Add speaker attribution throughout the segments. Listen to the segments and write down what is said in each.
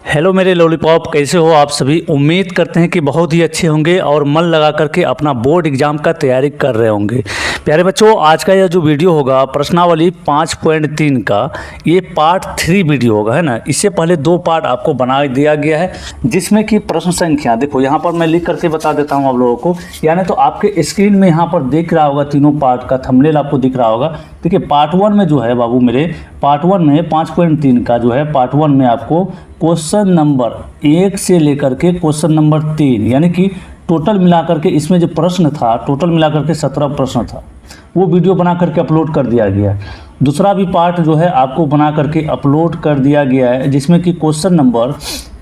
Speaker 1: Hello मेरे lollipop, कैसे हो आप सभी। उम्मीद करते हैं कि बहुत ही अच्छे होंगे और मन लगा करके अपना बोर्ड एग्ज़ाम का तैयारी कर रहे होंगे। प्यारे बच्चों, आज का यह जो वीडियो होगा प्रश्नावली 5.3 का, ये पार्ट 3 वीडियो होगा, है ना। इससे पहले 2 पार्ट आपको बना दिया गया है, जिसमें कि प्रश्न संख्या देखो यहाँ पर मैं लिख करके बता देता हूँ आप लोगों को। यानी तो आपके स्क्रीन में यहाँ पर दिख रहा होगा, तीनों पार्ट का थंबनेल आपको दिख रहा होगा। देखिए पार्ट 1 में जो है बाबू मेरे, पार्ट 1 में 5.3 का जो है, पार्ट 1 में आपको क्वेश्चन नंबर 1 से लेकर के क्वेश्चन नंबर 3, यानी कि टोटल मिलाकर के इसमें जो प्रश्न था, टोटल मिलाकर के 17 प्रश्न था, वो वीडियो बना करके अपलोड कर दिया गया है। दूसरा भी पार्ट जो है आपको बना करके अपलोड कर दिया गया है, जिसमें कि क्वेश्चन नंबर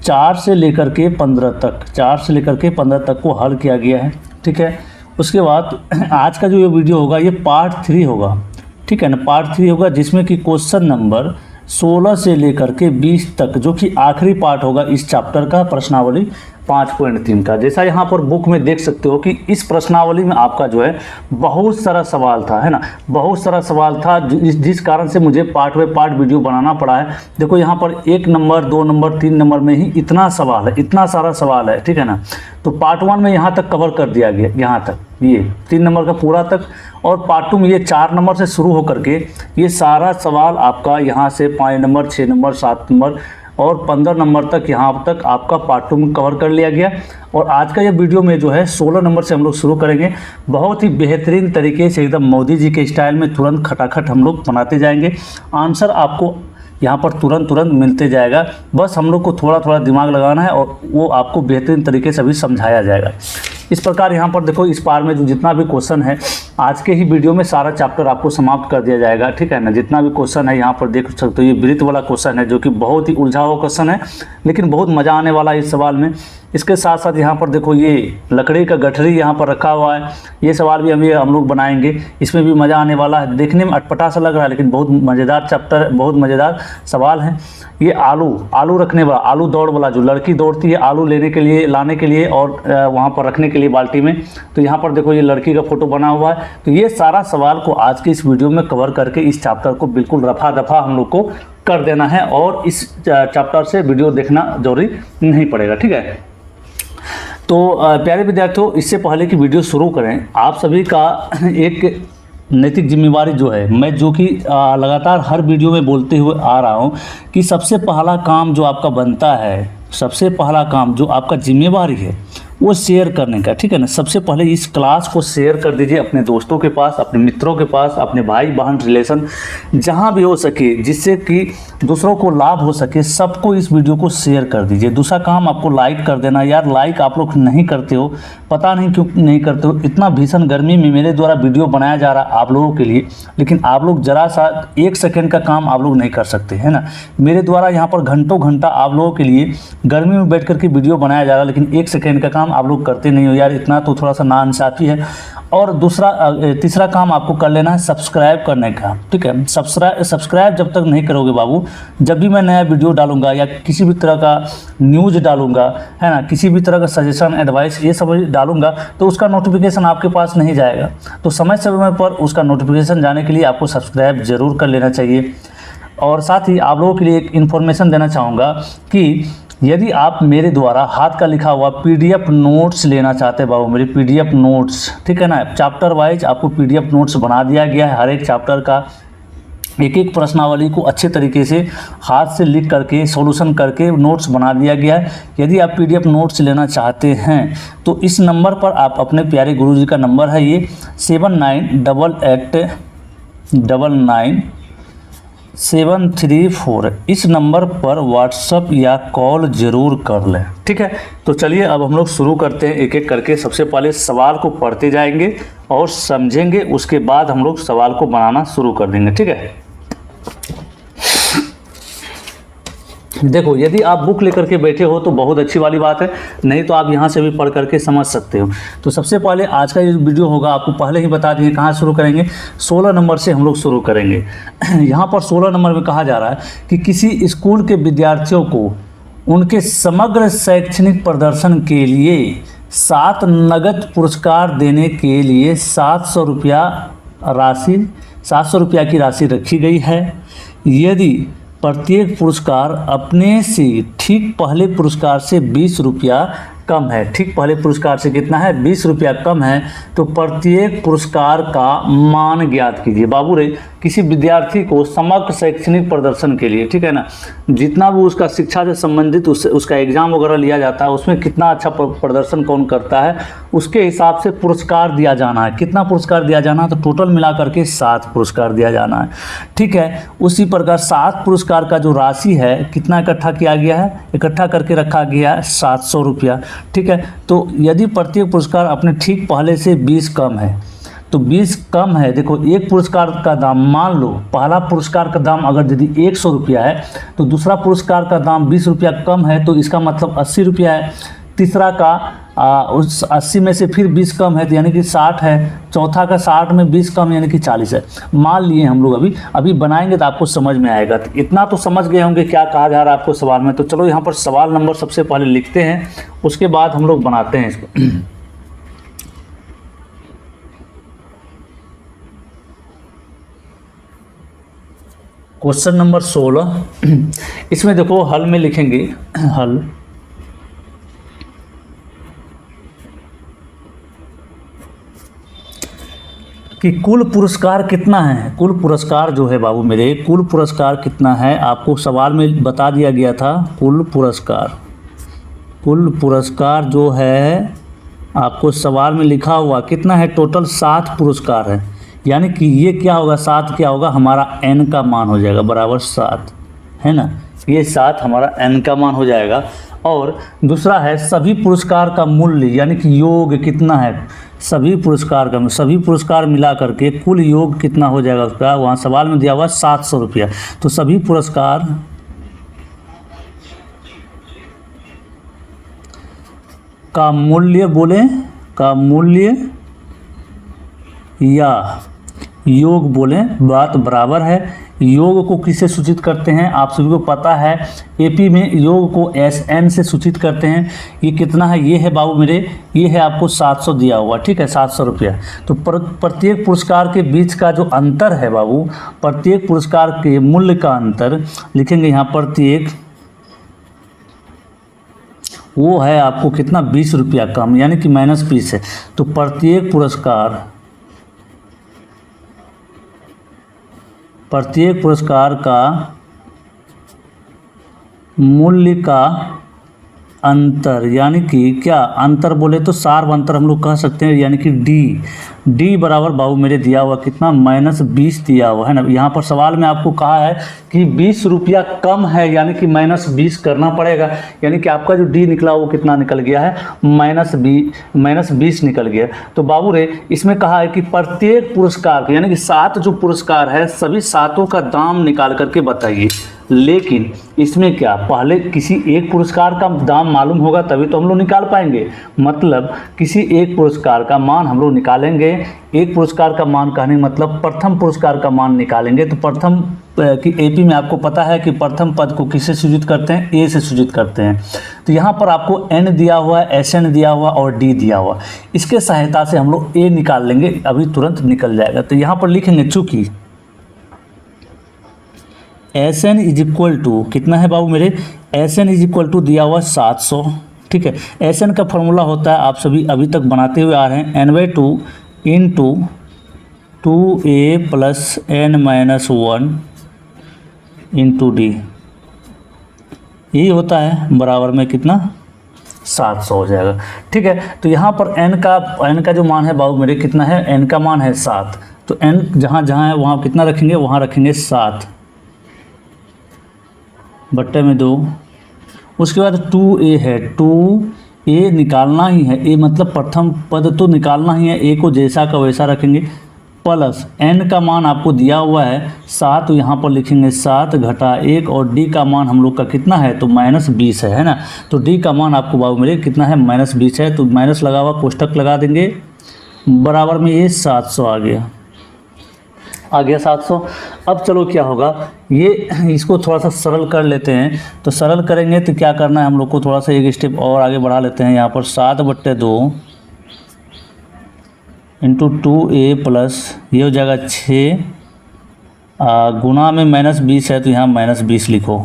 Speaker 1: 4 से लेकर के 15 तक, 4 से लेकर के 15 तक को हल किया गया है। ठीक है, उसके बाद आज का जो ये वीडियो होगा ये पार्ट 3 होगा। ठीक है ना, पार्ट 3 होगा, जिसमें कि क्वेश्चन नंबर 16 से लेकर के 20 तक, जो कि आखिरी पार्ट होगा इस चैप्टर का, प्रश्नावली 5.3 का। जैसा यहाँ पर बुक में देख सकते हो कि इस प्रश्नावली में आपका जो है बहुत सारा सवाल था, है ना, बहुत सारा सवाल था, जिस कारण से मुझे पार्ट बाय पार्ट वीडियो बनाना पड़ा है। देखो यहाँ पर 1 नंबर, 2 नंबर, 3 नंबर में ही इतना सवाल है, इतना सारा सवाल है। ठीक है ना, तो पार्ट 1 में यहाँ तक कवर कर दिया गया, यहाँ तक ये 3 नंबर का पूरा तक, और पार्ट 2 में ये 4 नंबर से शुरू होकर के ये सारा सवाल आपका यहाँ से 5 नंबर, 6 नंबर, 7 नंबर और 15 नंबर तक, यहाँ तक आपका पार्ट 2 में कवर कर लिया गया। और आज का ये वीडियो में जो है 16 नंबर से हम लोग शुरू करेंगे। बहुत ही बेहतरीन तरीके से, एकदम मोदी जी के स्टाइल में तुरंत खटाखट हम लोग बनाते जाएंगे। आंसर आपको यहाँ पर तुरंत मिलते जाएगा, बस हम लोग को थोड़ा थोड़ा दिमाग लगाना है और वो आपको बेहतरीन तरीके से भी समझाया जाएगा। इस प्रकार यहाँ पर देखो, इस पार में जो जितना भी क्वेश्चन है आज के ही वीडियो में सारा चैप्टर आपको समाप्त कर दिया जाएगा। ठीक है ना, जितना भी क्वेश्चन है यहाँ पर देख सकते हो, ये वृत्त वाला क्वेश्चन है, जो कि बहुत ही उलझा हुआ क्वेश्चन है, लेकिन बहुत मज़ा आने वाला है इस सवाल में। इसके साथ साथ यहाँ पर देखो, ये लकड़ी का गठरी यहाँ पर रखा हुआ है, ये सवाल भी हम लोग बनाएंगे, इसमें भी मज़ा आने वाला है। देखने में अटपटा सा लग रहा है, लेकिन बहुत मज़ेदार चैप्टर, बहुत मज़ेदार सवाल है। ये आलू रखने वाला, आलू दौड़ वाला, जो लड़की दौड़ती है आलू लेने के लिए, लाने के लिए और वहाँ पर रखने के लिए बाल्टी में, तो यहाँ पर देखो ये लड़की का फोटो बना हुआ है। तो ये सारा सवाल को आज के इस वीडियो में कवर करके इस चैप्टर को बिल्कुल रफा दफा हम लोग को कर देना है, और इस चैप्टर से वीडियो देखना जरूरी नहीं पड़ेगा। ठीक है, तो प्यारे विद्यार्थियों, इससे पहले कि वीडियो शुरू करें, आप सभी का एक नैतिक जिम्मेवारी जो है, मैं जो कि लगातार हर वीडियो में बोलते हुए आ रहा हूं कि सबसे पहला काम जो आपका बनता है, सबसे पहला काम जो आपका जिम्मेवारी है, वो शेयर करने का। ठीक है ना, सबसे पहले इस क्लास को शेयर कर दीजिए अपने दोस्तों के पास, अपने मित्रों के पास, अपने भाई बहन रिलेशन, जहां भी हो सके, जिससे कि दूसरों को लाभ हो सके, सबको इस वीडियो को शेयर कर दीजिए। दूसरा काम आपको लाइक कर देना। यार लाइक आप लोग नहीं करते हो, पता नहीं क्यों नहीं करते हो। इतना भीषण गर्मी में मेरे द्वारा वीडियो बनाया जा रहा आप लोगों के लिए, लेकिन आप लोग जरा सा 1 सेकेंड का काम आप लोग नहीं कर सकते, है ना। मेरे द्वारा यहाँ पर घंटों घंटा आप लोगों के लिए गर्मी में बैठ करके वीडियो बनाया जा रहा है, लेकिन 1 सेकेंड का काम आप लोग करते नहीं हो। यार इतना तो थोड़ा सा नाइंसाफ़ी है। और तीसरा काम आपको कर लेना है सब्सक्राइब करने का। ठीक है, सब्सक्राइब जब तक नहीं करोगे बाबू, जब भी मैं नया वीडियो डालूंगा या किसी भी तरह का न्यूज़ डालूंगा, है ना, किसी भी तरह का सजेशन, एडवाइस, ये सब डालूंगा, तो उसका नोटिफिकेशन आपके पास नहीं जाएगा। तो समय समय पर उसका नोटिफिकेशन जाने के लिए आपको सब्सक्राइब जरूर कर लेना चाहिए। और साथ ही आप लोगों के लिए एक इन्फॉर्मेशन देना चाहूँगा कि यदि आप मेरे द्वारा हाथ का लिखा हुआ PDF नोट्स लेना चाहते हैं बाबू, मेरे PDF नोट्स, ठीक है ना, चैप्टर वाइज आपको PDF नोट्स बना दिया गया है। हर एक चैप्टर का एक एक प्रश्नावली को अच्छे तरीके से हाथ से लिख करके, सॉल्यूशन करके नोट्स बना दिया गया है। यदि आप PDF नोट्स लेना चाहते हैं तो इस नंबर पर आप, अपने प्यारे गुरुजी का नंबर है ये 7988999734, इस नंबर पर व्हाट्सअप या कॉल ज़रूर कर लें। ठीक है, तो चलिए अब हम लोग शुरू करते हैं एक एक करके। सबसे पहले सवाल को पढ़ते जाएंगे और समझेंगे, उसके बाद हम लोग सवाल को बनाना शुरू कर देंगे। ठीक है, देखो यदि आप बुक लेकर के बैठे हो तो बहुत अच्छी वाली बात है, नहीं तो आप यहाँ से भी पढ़ करके समझ सकते हो। तो सबसे पहले आज का ये वीडियो होगा, आपको पहले ही बता देंगे कहाँ शुरू करेंगे, 16 नंबर से हम लोग शुरू करेंगे। यहाँ पर 16 नंबर में कहा जा रहा है कि किसी स्कूल के विद्यार्थियों को उनके समग्र शैक्षणिक प्रदर्शन के लिए 7 नगद पुरस्कार देने के लिए 700 रुपया की राशि रखी गई है। यदि प्रत्येक पुरस्कार अपने से ठीक पहले पुरस्कार से 20 रुपया कम है। ठीक पहले पुरस्कार से कितना है? 20 रुपया कम है। तो प्रत्येक पुरस्कार का मान ज्ञात कीजिए। बाबू रे, किसी विद्यार्थी को समग्र शैक्षणिक प्रदर्शन के लिए, ठीक है ना, जितना भी उसका शिक्षा से संबंधित उसका एग्जाम वगैरह लिया जाता है, उसमें कितना अच्छा प्रदर्शन कौन करता है, उसके हिसाब से पुरस्कार दिया जाना है। कितना पुरस्कार दिया जाना है? तो टोटल मिला करके 7 पुरस्कार दिया जाना है। ठीक है, उसी प्रकार 7 पुरस्कार का जो राशि है कितना इकट्ठा किया गया है? इकट्ठा करके रखा गया है 700 रुपया। ठीक है, तो यदि प्रत्येक पुरस्कार अपने ठीक पहले से 20 कम है, तो 20 कम है। देखो, एक पुरस्कार का दाम, मान लो पहला पुरस्कार का दाम अगर यदि 100 रुपया है, तो दूसरा पुरस्कार का दाम 20 रुपया कम है, तो इसका मतलब 80 रुपया है। तीसरा का उस 80 में से फिर 20 कम है, तो यानी कि 60 है। चौथा का 60 में 20 कम यानी कि 40 है। मान लिए हम लोग अभी बनाएंगे तो आपको समझ में आएगा। तो इतना तो समझ गए होंगे क्या कहा जा रहा है आपको सवाल में। तो चलो यहाँ पर सवाल नंबर सबसे पहले लिखते हैं, उसके बाद हम लोग बनाते हैं इसको। क्वेश्चन नंबर 16, इसमें देखो हल में लिखेंगे, हल कि कुल पुरस्कार कितना है। कुल पुरस्कार जो है बाबू मेरे, कुल पुरस्कार कितना है आपको सवाल में बता दिया गया था। कुल पुरस्कार जो है आपको सवाल में लिखा हुआ कितना है? टोटल 7 पुरस्कार है। यानी कि ये क्या होगा? 7 क्या होगा? हमारा n का मान हो जाएगा बराबर 7, है ना। ये 7 हमारा n का मान हो जाएगा। और दूसरा है सभी पुरस्कार का मूल्य, यानी कि योग कितना है। सभी पुरस्कार मिला करके कुल योग कितना हो जाएगा उसका? वहाँ सवाल में दिया हुआ 700 रुपया। तो सभी पुरस्कार का मूल्य बोले, का मूल्य या योग बोले, बात बराबर है। योग को किससे सूचित करते हैं? आप सभी को पता है, एपी में योग को SN से सूचित करते हैं। ये कितना है? ये है बाबू मेरे, ये है आपको 700 दिया हुआ, ठीक है, 700 रुपया। तो प्रत्येक पुरस्कार के बीच का जो अंतर है बाबू, प्रत्येक पुरस्कार के मूल्य का अंतर लिखेंगे यहाँ, प्रत्येक, वो है आपको कितना? 20 रुपया कम, यानी कि -20 है। तो प्रत्येक पुरस्कार का मूल्य का अंतर, यानी कि क्या अंतर बोले तो सार्व अंतर हम लोग कह सकते हैं, यानी कि डी बराबर बाबू मेरे दिया हुआ कितना? -20 दिया हुआ है ना। यहाँ पर सवाल में आपको कहा है कि 20 रुपया कम है, यानी कि -20 करना पड़ेगा। यानी कि आपका जो डी निकला वो कितना निकल गया है? -20 निकल गया। तो बाबू रे, इसमें कहा है कि प्रत्येक पुरस्कार यानी कि 7 जो पुरस्कार है, सभी 7 का दाम निकाल करके बताइए। लेकिन इसमें क्या, पहले किसी एक पुरस्कार का दाम मालूम होगा तभी तो हम लोग निकाल पाएंगे। मतलब किसी एक पुरस्कार का मान हम लोग निकालेंगे। एक पुरस्कार का मान कहने मतलब प्रथम पुरस्कार का मान निकालेंगे। तो प्रथम कि एपी में आपको पता है कि प्रथम पद को किससे सूचित करते हैं? ए से सूचित करते हैं। तो यहाँ पर आपको n दिया हुआ है, SN दिया हुआ और d दिया हुआ। इसके सहायता से हम लोग a निकाल लेंगे, अभी तुरंत निकल जाएगा। तो यहाँ पर लिखेंगे, चूँकि SN इज इक्वल टू कितना है बाबू मेरे? SN इज इक्वल टू दिया हुआ 700, ठीक है। SN का फॉर्मूला होता है, आप सभी अभी तक बनाते हुए आ रहे हैं, n/2 into 2a plus n-1 into D. यही होता है, बराबर में कितना? 700 हो जाएगा, ठीक है। तो यहाँ पर n का जो मान है बाबू मेरे कितना है? n का मान है 7। तो n जहाँ जहाँ है वहाँ कितना रखेंगे? वहाँ रखेंगे 7 बट्टे में 2। उसके बाद 2a है, 2a निकालना ही है। a मतलब प्रथम पद तो निकालना ही है। a को जैसा का वैसा रखेंगे, प्लस n का मान आपको दिया हुआ है 7, तो यहाँ पर लिखेंगे 7 घटा 1 और d का मान हम लोग का कितना है? तो -20 है ना। तो d का मान आपको बाबू मेरे कितना है? -20 है। तो माइनस लगा हुआ कोष्टक लगा देंगे, बराबर में ये 700 आ गया 700। अब चलो क्या होगा, ये इसको थोड़ा सा सरल कर लेते हैं। तो सरल करेंगे तो क्या करना है हम लोग को? थोड़ा सा एक स्टेप और आगे बढ़ा लेते हैं। यहाँ पर 7/2 इंटू 2a प्लस ये हो जाएगा 6 गुना में -20 है तो यहाँ -20 लिखो,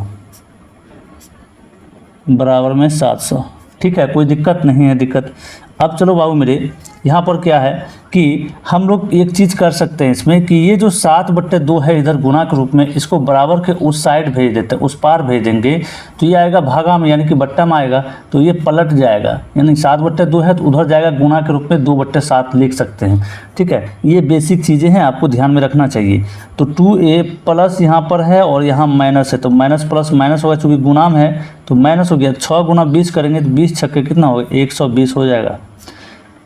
Speaker 1: बराबर में 700। ठीक है, कोई दिक्कत नहीं है दिक्कत। अब चलो बाबू मेरे, यहाँ पर क्या है कि हम लोग एक चीज़ कर सकते हैं इसमें कि ये जो 7/2 है इधर गुना के रूप में, इसको बराबर के उस साइड भेज देते हैं, उस पार भेज देंगे तो ये आएगा भागा में, यानी कि बट्टा में आएगा तो ये पलट जाएगा, यानी 7/2 है तो उधर जाएगा गुना के रूप में 2/7 लिख सकते हैं। ठीक है, ये बेसिक चीज़ें हैं, आपको ध्यान में रखना चाहिए। तो 2a प्लस यहाँ पर है और यहाँ माइनस है, तो माइनस प्लस माइनस होगा, चूँकि गुना में है तो माइनस हो गया। 6 गुना 20 करेंगे तो 20 छक्के कितना होगा, 120 हो जाएगा,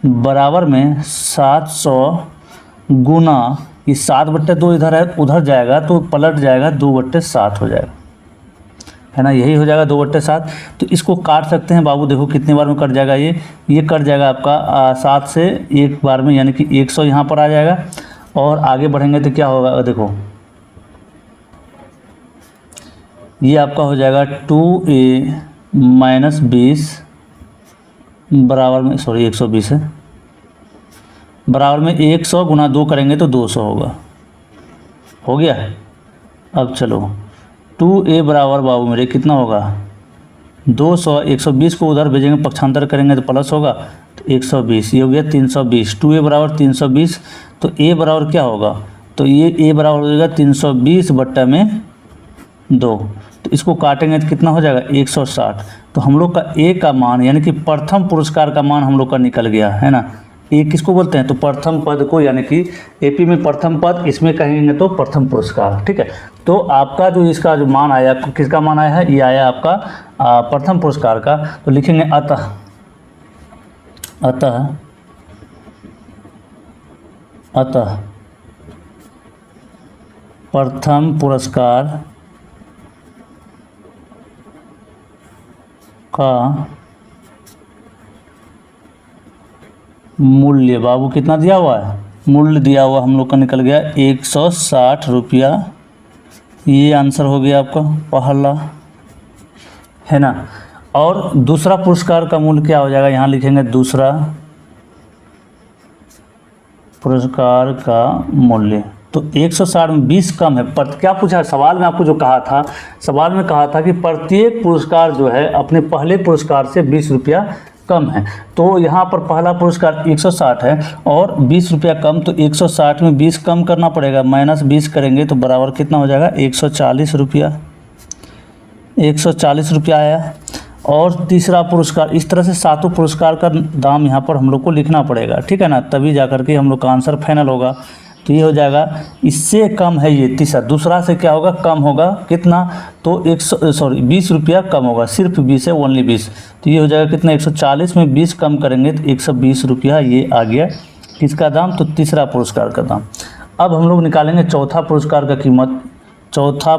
Speaker 1: बराबर में 700 गुना ये 7/2 इधर है, उधर जाएगा तो पलट जाएगा 2/7 हो जाएगा, है ना, यही हो जाएगा 2/7। तो इसको काट सकते हैं बाबू, देखो कितने बार में कट जाएगा, ये कट जाएगा आपका 7 से एक बार में, यानी कि 100 यहाँ पर आ जाएगा। और आगे बढ़ेंगे तो क्या होगा, देखो ये आपका हो जाएगा 2a - 20 बराबर में, सॉरी 120 है, बराबर में 100 गुना 2 करेंगे तो 200 होगा, हो गया। अब चलो 2a बराबर बाबू मेरे कितना होगा, 200, 120 को उधर भेजेंगे, पक्षांतर करेंगे तो प्लस होगा, तो 120, ये हो गया 320। 2a बराबर 320, तो a बराबर क्या होगा, तो ये a बराबर हो जाएगा 320/2। तो इसको काटेंगे तो कितना हो जाएगा, 160। तो हम लोग का ए का मान, यानी कि प्रथम पुरस्कार का मान हम लोग का निकल गया, है ना। ए किसको बोलते हैं, तो प्रथम पद को, यानी कि एपी में प्रथम पद, इसमें कहेंगे तो प्रथम पुरस्कार। ठीक है, तो आपका जो इसका जो मान आया, किसका मान आया है, ये आया आपका प्रथम पुरस्कार का। तो लिखेंगे अतः प्रथम पुरस्कार का मूल्य बाबू कितना दिया हुआ है, मूल्य दिया हुआ हम लोग का निकल गया 160 रुपया। ये आंसर हो गया आपका पहला, है ना। और दूसरा पुरस्कार का मूल्य क्या हो जाएगा, यहाँ लिखेंगे दूसरा पुरस्कार का मूल्य। तो 160 में 20 कम है, पर क्या पूछा सवाल में, आपको जो कहा था, सवाल में कहा था कि प्रत्येक पुरस्कार जो है अपने पहले पुरस्कार से 20 रुपया कम है। तो यहाँ पर पहला पुरस्कार 160 है और 20 रुपया कम, तो 160 में 20 कम करना पड़ेगा, -20 करेंगे तो बराबर कितना हो जाएगा, 140 रुपया। 140 रुपया आया। और तीसरा पुरस्कार, इस तरह से सातों पुरस्कार का दाम यहाँ पर हम लोग को लिखना पड़ेगा, ठीक है ना, तभी जा करके हम लोग का आंसर फाइनल होगा। तो ये हो जाएगा, इससे कम है ये तीसरा, दूसरा से क्या होगा, कम होगा कितना, तो 20 रुपया कम होगा, सिर्फ 20 है, ओनली 20। तो ये हो जाएगा कितना, 140 में 20 कम करेंगे तो 120 रुपया ये आ गया किसका दाम, तो तीसरा पुरस्कार का दाम। अब हम लोग निकालेंगे चौथा पुरस्कार का कीमत। चौथा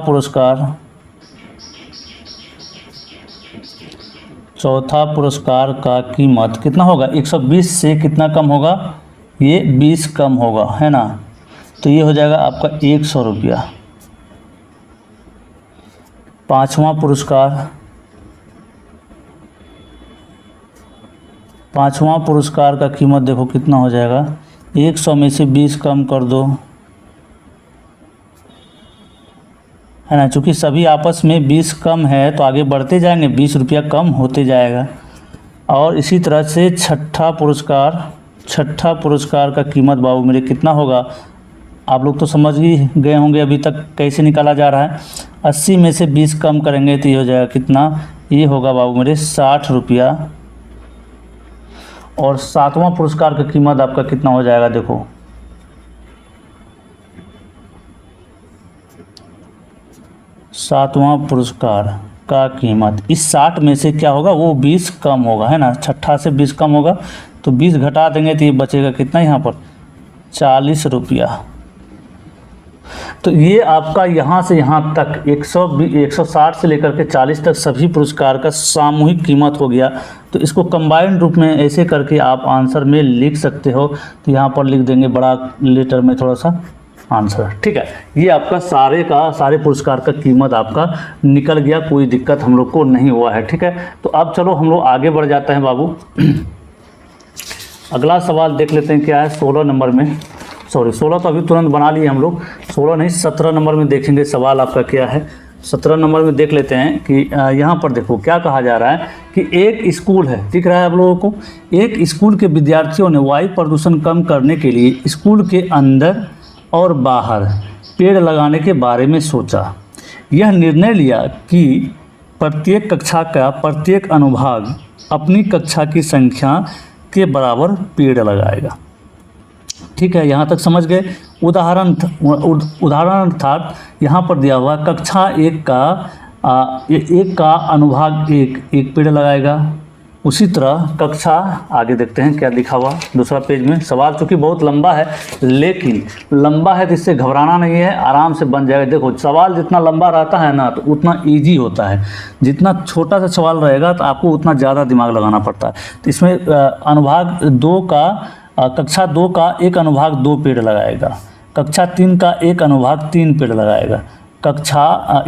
Speaker 1: पुरस्कार का कीमत कितना होगा, 120 से कितना कम होगा, ये 20 कम होगा, है ना। तो ये हो जाएगा आपका 100 रुपया। पाँचवा पुरस्कार का कीमत देखो कितना हो जाएगा, 100 में से 20 कम कर दो, है ना, चूँकि सभी आपस में 20 कम है तो आगे बढ़ते जाएंगे, 20 रुपया कम होते जाएगा। और इसी तरह से छठा पुरस्कार का कीमत बाबू मेरे कितना होगा, आप लोग तो समझ ही गए होंगे अभी तक कैसे निकाला जा रहा है। 80 में से 20 कम करेंगे तो ये हो जाएगा कितना, ये होगा बाबू मेरे 60 रुपया। और सातवां पुरस्कार का कीमत आपका कितना हो जाएगा, देखो सातवां पुरस्कार का कीमत, इस 60 में से क्या होगा, वो 20 कम होगा, है ना, छठा से 20 कम होगा तो 20 घटा देंगे तो ये बचेगा कितना, यहाँ पर 40 रुपया। तो ये आपका यहाँ से यहाँ तक 160 से लेकर के 40 तक सभी पुरस्कार का सामूहिक कीमत हो गया। तो इसको कंबाइंड रूप में ऐसे करके आप आंसर में लिख सकते हो। तो यहाँ पर लिख देंगे बड़ा लेटर में थोड़ा सा आंसर, ठीक है। ये आपका सारे पुरस्कार का कीमत आपका निकल गया, कोई दिक्कत हम लोग को नहीं हुआ है, ठीक है। तो अब चलो हम लोग आगे बढ़ जाते हैं बाबू। अगला सवाल देख लेते हैं क्या है 16 नंबर में। सॉरी 16 तो अभी तुरंत बना लिए हम लोग, 16 नहीं 17 नंबर में देखेंगे सवाल आपका क्या है। 17 नंबर में देख लेते हैं कि यहाँ पर देखो क्या कहा जा रहा है कि एक स्कूल है, दिख रहा है आप लोगों को, एक स्कूल के विद्यार्थियों ने वायु प्रदूषण कम करने के लिए स्कूल के अंदर और बाहर पेड़ लगाने के बारे में सोचा। यह निर्णय लिया कि प्रत्येक कक्षा का प्रत्येक अनुभाग अपनी कक्षा की संख्या के बराबर पेड़ लगाएगा। ठीक है, यहाँ तक समझ गए। उदाहरण अर्थात यहाँ पर दिया हुआ कक्षा एक का अनुभाग एक पेड़ लगाएगा। उसी तरह कक्षा, आगे देखते हैं क्या लिखा हुआ दूसरा पेज में। सवाल चूँकि बहुत लंबा है, लेकिन लंबा है तो इससे घबराना नहीं है, आराम से बन जाएगा। देखो सवाल जितना लंबा रहता है ना तो उतना इजी होता है, जितना छोटा सा सवाल रहेगा तो आपको उतना ज़्यादा दिमाग लगाना पड़ता है। तो इसमें अनुभाग 2 का कक्षा 2 का एक अनुभाग 2 पेड़ लगाएगा, कक्षा 3 का एक अनुभाग 3 पेड़ लगाएगा, कक्षा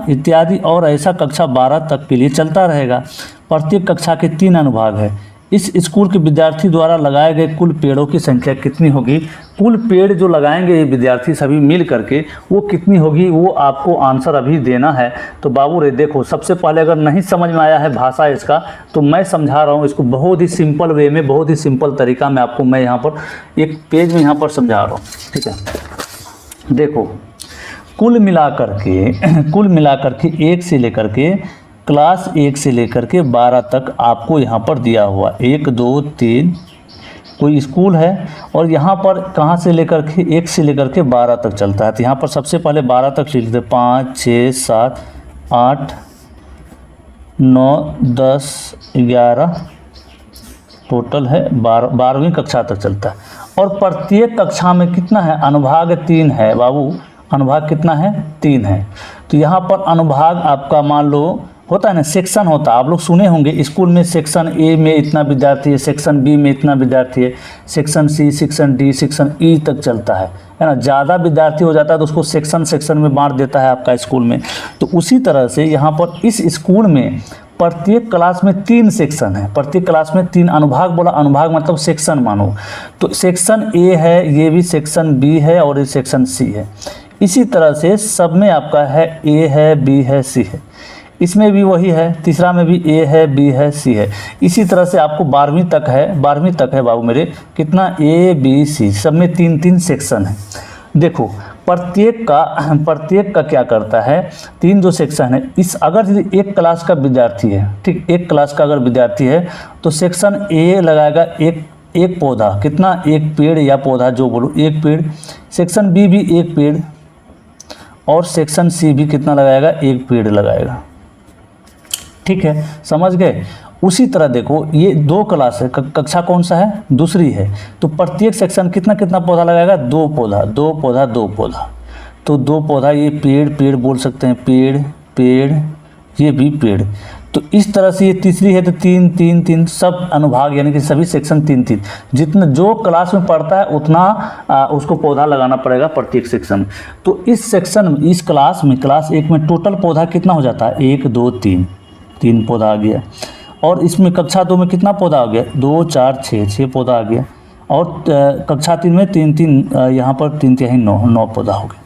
Speaker 1: इत्यादि और ऐसा कक्षा 12 तक के लिए चलता रहेगा। प्रत्येक कक्षा के 3 अनुभाग है। इस स्कूल के विद्यार्थी द्वारा लगाए गए कुल पेड़ों की संख्या कितनी होगी? कुल पेड़ जो लगाएंगे ये विद्यार्थी सभी मिल करके वो कितनी होगी, वो आपको आंसर अभी देना है। तो बाबू रे देखो, सबसे पहले अगर नहीं समझ में आया है भाषा इसका, तो मैं समझा रहा हूँ इसको बहुत ही सिंपल वे में, बहुत ही सिंपल तरीका में आपको मैं यहाँ पर एक पेज में यहाँ पर समझा रहा हूँ। ठीक है, देखो कुल मिलाकर के 1 से लेकर के क्लास 1 से लेकर के 12 तक आपको यहाँ पर दिया हुआ 1 2 3 कोई स्कूल है, और यहाँ पर कहाँ से लेकर के 1 से लेकर के 12 तक चलता है। तो यहाँ पर सबसे पहले 12 तक लिख देते, 5 6 7 8 9 10 11 टोटल है 12वीं कक्षा तक चलता है। और प्रत्येक कक्षा में कितना है? अनुभाग 3 है बाबू, अनुभाग कितना है? 3 है। तो यहाँ पर अनुभाग आपका मान लो होता है ना, सेक्शन होता है, आप लोग सुने होंगे स्कूल में, सेक्शन ए में इतना विद्यार्थी है, सेक्शन बी में इतना विद्यार्थी है, section C, section D, section E तक चलता है ना। ज़्यादा विद्यार्थी हो जाता है तो उसको सेक्शन में बांट देता है आपका स्कूल में। तो उसी तरह से यहाँ पर इस स्कूल में प्रत्येक क्लास में 3 सेक्शन है, प्रत्येक क्लास में 3 अनुभाग, बोला अनुभाग मतलब सेक्शन मानो। तो सेक्शन ए है, ये भी सेक्शन बी है और ये सेक्शन सी है। इसी तरह से सब में आपका है, ए है, बी है, सी है, इसमें भी वही है, तीसरा में भी ए है, बी है, सी है। इसी तरह से आपको 12वीं तक है बाबू मेरे, कितना? ए बी सी, सब में 3 सेक्शन है। देखो प्रत्येक का क्या करता है, 3 जो सेक्शन है, इस अगर एक क्लास का विद्यार्थी है, ठीक, एक क्लास का अगर विद्यार्थी है तो सेक्शन ए लगाएगा एक पौधा, कितना? 1 पेड़ या पौधा जो बोलो, 1 पेड़। सेक्शन बी भी 1 पेड़, और सेक्शन सी भी कितना लगाएगा? 1 पेड़ लगाएगा। ठीक है, समझ गए। उसी तरह देखो ये 2 क्लास है, कक्षा कौन सा है? दूसरी है। तो प्रत्येक सेक्शन कितना पौधा लगाएगा? 2 पौधा। तो 2 पौधा, ये पेड़ बोल सकते हैं, पेड़, ये भी पेड़। तो इस तरह से ये तीसरी है तो 3 सब अनुभाग, यानी कि सभी सेक्शन 3 जितना जो क्लास में पढ़ता है उतना उसको पौधा लगाना पड़ेगा प्रत्येक सेक्शन। तो इस क्लास में, क्लास 1 में टोटल पौधा कितना हो जाता है? 1 2 3 पौधा आ गया। और इसमें कक्षा 2 में कितना पौधा आ गया? 2 4 6 पौधा आ गया। और कक्षा 3 में 3 यहाँ पर 3 तिहाई 9 पौधा हो गया।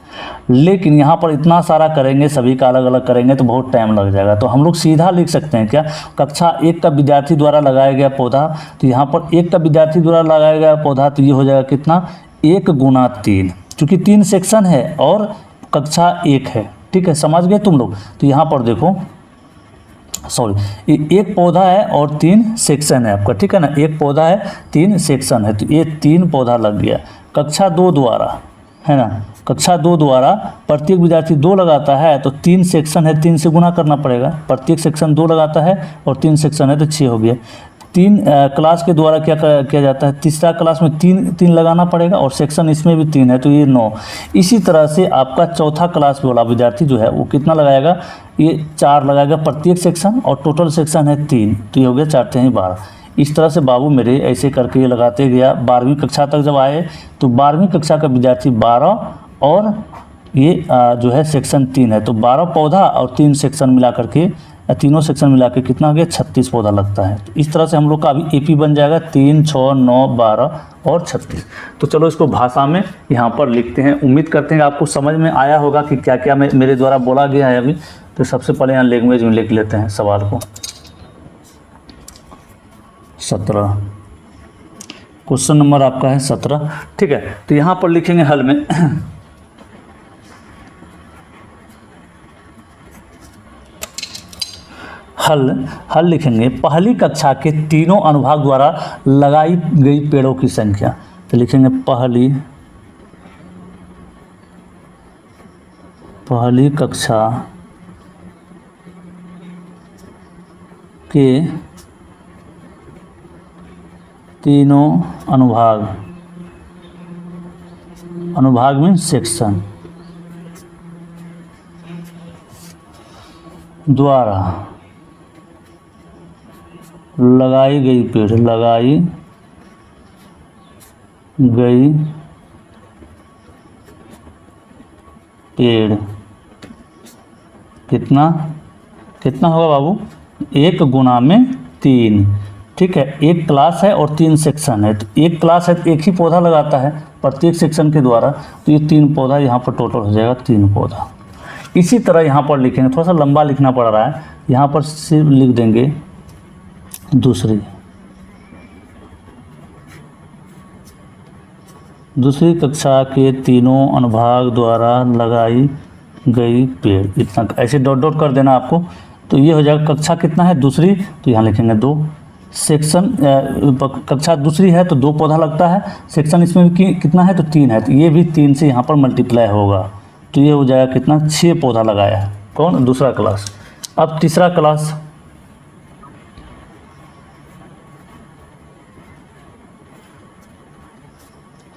Speaker 1: लेकिन यहाँ पर इतना सारा करेंगे, सभी का अलग अलग करेंगे तो बहुत टाइम लग जाएगा। तो हम लोग सीधा लिख सकते हैं क्या? कक्षा 1 का विद्यार्थी द्वारा लगाया गया पौधा, तो यहाँ पर 1 का विद्यार्थी द्वारा लगाया गया पौधा, तो ये हो जाएगा कितना? 1 गुना 3, चूँकि 3 सेक्शन है और कक्षा 1 है। ठीक है, समझ गए तुम लोग। तो यहाँ पर देखो, सॉरी, ये 1 पौधा है और 3 सेक्शन है आपका, ठीक है ना। 1 पौधा है, 3 सेक्शन है, तो ये 3 पौधा लग गया। कक्षा 2 द्वारा, है ना, कक्षा 2 द्वारा प्रत्येक विद्यार्थी 2 लगाता है, तो 3 सेक्शन है, 3 से गुना करना पड़ेगा। प्रत्येक सेक्शन 2 लगाता है और 3 सेक्शन है तो 6 हो गया। 3 क्लास के द्वारा क्या किया जाता है? तीसरा क्लास में 3 लगाना पड़ेगा, और सेक्शन इसमें भी 3 है तो ये 9। इसी तरह से आपका चौथा क्लास वाला विद्यार्थी जो है वो कितना लगाएगा? ये 4 लगाएगा प्रत्येक सेक्शन, और टोटल सेक्शन है 3, तो ये हो गया 4 तिहाई 12। इस तरह से बाबू मेरे ऐसे करके ये लगाते गया। 12वीं कक्षा तक जब आए तो 12वीं कक्षा का विद्यार्थी 12 और ये जो है सेक्शन 3 है, तो 12 पौधा और 3 सेक्शन मिला करके, तीनों सेक्शन मिला के कितना हो गया, 36 पौधा लगता है। तो इस तरह से हम लोग का अभी एपी बन जाएगा 3, 6, 9, 12 और 36। तो चलो इसको भाषा में यहाँ पर लिखते हैं। उम्मीद करते हैं आपको समझ में आया होगा कि क्या क्या मेरे द्वारा बोला गया है अभी। तो सबसे पहले यहाँ लैंग्वेज में लिख लेते हैं सवाल को। 17 क्वेश्चन नंबर आपका है 17, ठीक है। तो यहाँ पर लिखेंगे हल में हल लिखेंगे पहली कक्षा के तीनों अनुभाग द्वारा लगाई गई पेड़ों की संख्या। तो लिखेंगे पहली कक्षा के तीनों अनुभाग में सेक्शन द्वारा लगाई गई पेड़ कितना होगा बाबू, 1 गुना में 3, ठीक है। एक क्लास है और 3 सेक्शन है, तो एक क्लास है तो एक ही पौधा लगाता है प्रत्येक सेक्शन के द्वारा, तो ये 3 पौधा यहाँ पर टोटल हो जाएगा 3 पौधा। इसी तरह यहाँ पर लिखेंगे, थोड़ा सा लंबा लिखना पड़ रहा है, यहाँ पर सिर्फ लिख देंगे दूसरी कक्षा के तीनों अनुभाग द्वारा लगाई गई पेड़, इतना ऐसे डॉट डॉट कर देना आपको। तो ये हो जाएगा कक्षा कितना है, दूसरी, तो यहाँ लिखेंगे 2 सेक्शन, कक्षा दूसरी है तो 2 पौधा लगता है, सेक्शन इसमें भी कितना है तो 3 है, तो ये भी 3 से यहाँ पर मल्टीप्लाई होगा, तो ये हो जाएगा कितना, 6 पौधा लगाया है। कौन, दूसरा क्लास। अब तीसरा क्लास,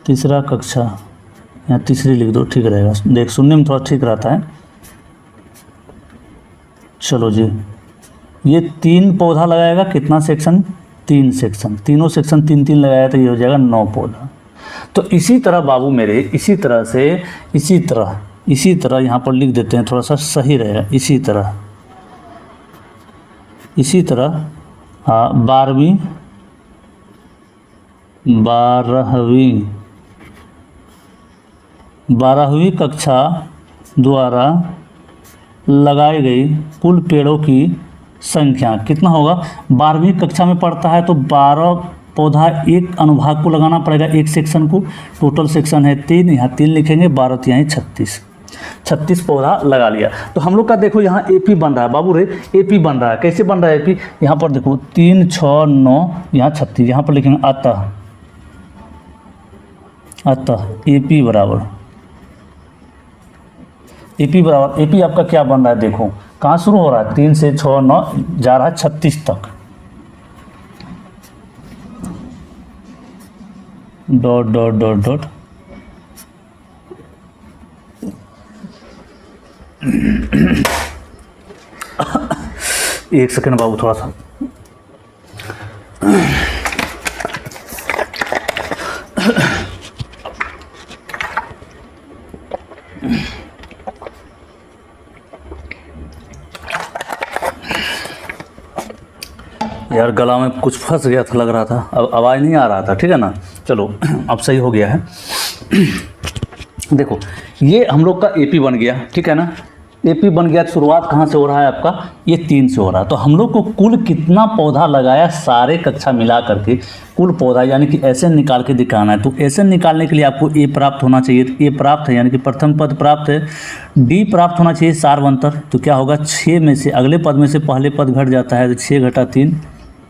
Speaker 1: तीसरा कक्षा, यहाँ तीसरी लिख दो, ठीक रहेगा, देख सुनने में थोड़ा ठीक रहता है। चलो जी, ये 3 पौधा लगाएगा, कितना सेक्शन, 3 सेक्शन, तीनों सेक्शन 3-3 लगाया, तो ये हो जाएगा 9 पौधा। तो इसी तरह बाबू मेरे, इसी तरह यहाँ पर लिख देते हैं, थोड़ा सा सही रहेगा। इसी तरह 12वीं कक्षा द्वारा लगाई गई कुल पेड़ों की संख्या कितना होगा। 12वीं कक्षा में पढ़ता है तो 12 पौधा एक अनुभाग को लगाना पड़ेगा, एक सेक्शन को। टोटल सेक्शन है 3, यहाँ 3 लिखेंगे, 12 यहाँ 36 पौधा लगा लिया। तो हम लोग का देखो यहाँ एपी बन रहा है बाबू रे, एपी बन रहा है। कैसे बन रहा है एपी, यहाँ पर देखो 3, 6, 9, यहाँ 36, यहाँ पर लिखेंगे अतः एपी बराबर एपी आपका क्या बन रहा है, देखो कहाँ शुरू हो रहा है, 3 से 6, 9 जा रहा है 36 तक, डॉट डॉट डॉट डॉट, एक सेकंड बाबू, थोड़ा सा यार गला में कुछ फंस गया था, लग रहा था, अब आवाज़ नहीं आ रहा था, ठीक है ना। चलो अब सही हो गया है। देखो ये हम लोग का एपी बन गया, ठीक है ना। एपी बन गया, शुरुआत कहाँ से हो रहा है आपका, ये 3 से हो रहा है। तो हम लोग को कुल कितना पौधा लगाया, सारे कक्षा मिला करके कुल पौधा, यानी कि एसएन निकाल के दिखाना है। तो एसएन निकालने के लिए आपको ए प्राप्त होना चाहिए, तो ए प्राप्त है, यानी कि प्रथम पद प्राप्त है। डी प्राप्त होना चाहिए सारवंतर, तो क्या होगा, 6 में से अगले पद में से पहले पद घट जाता है, तो 6 घटा 3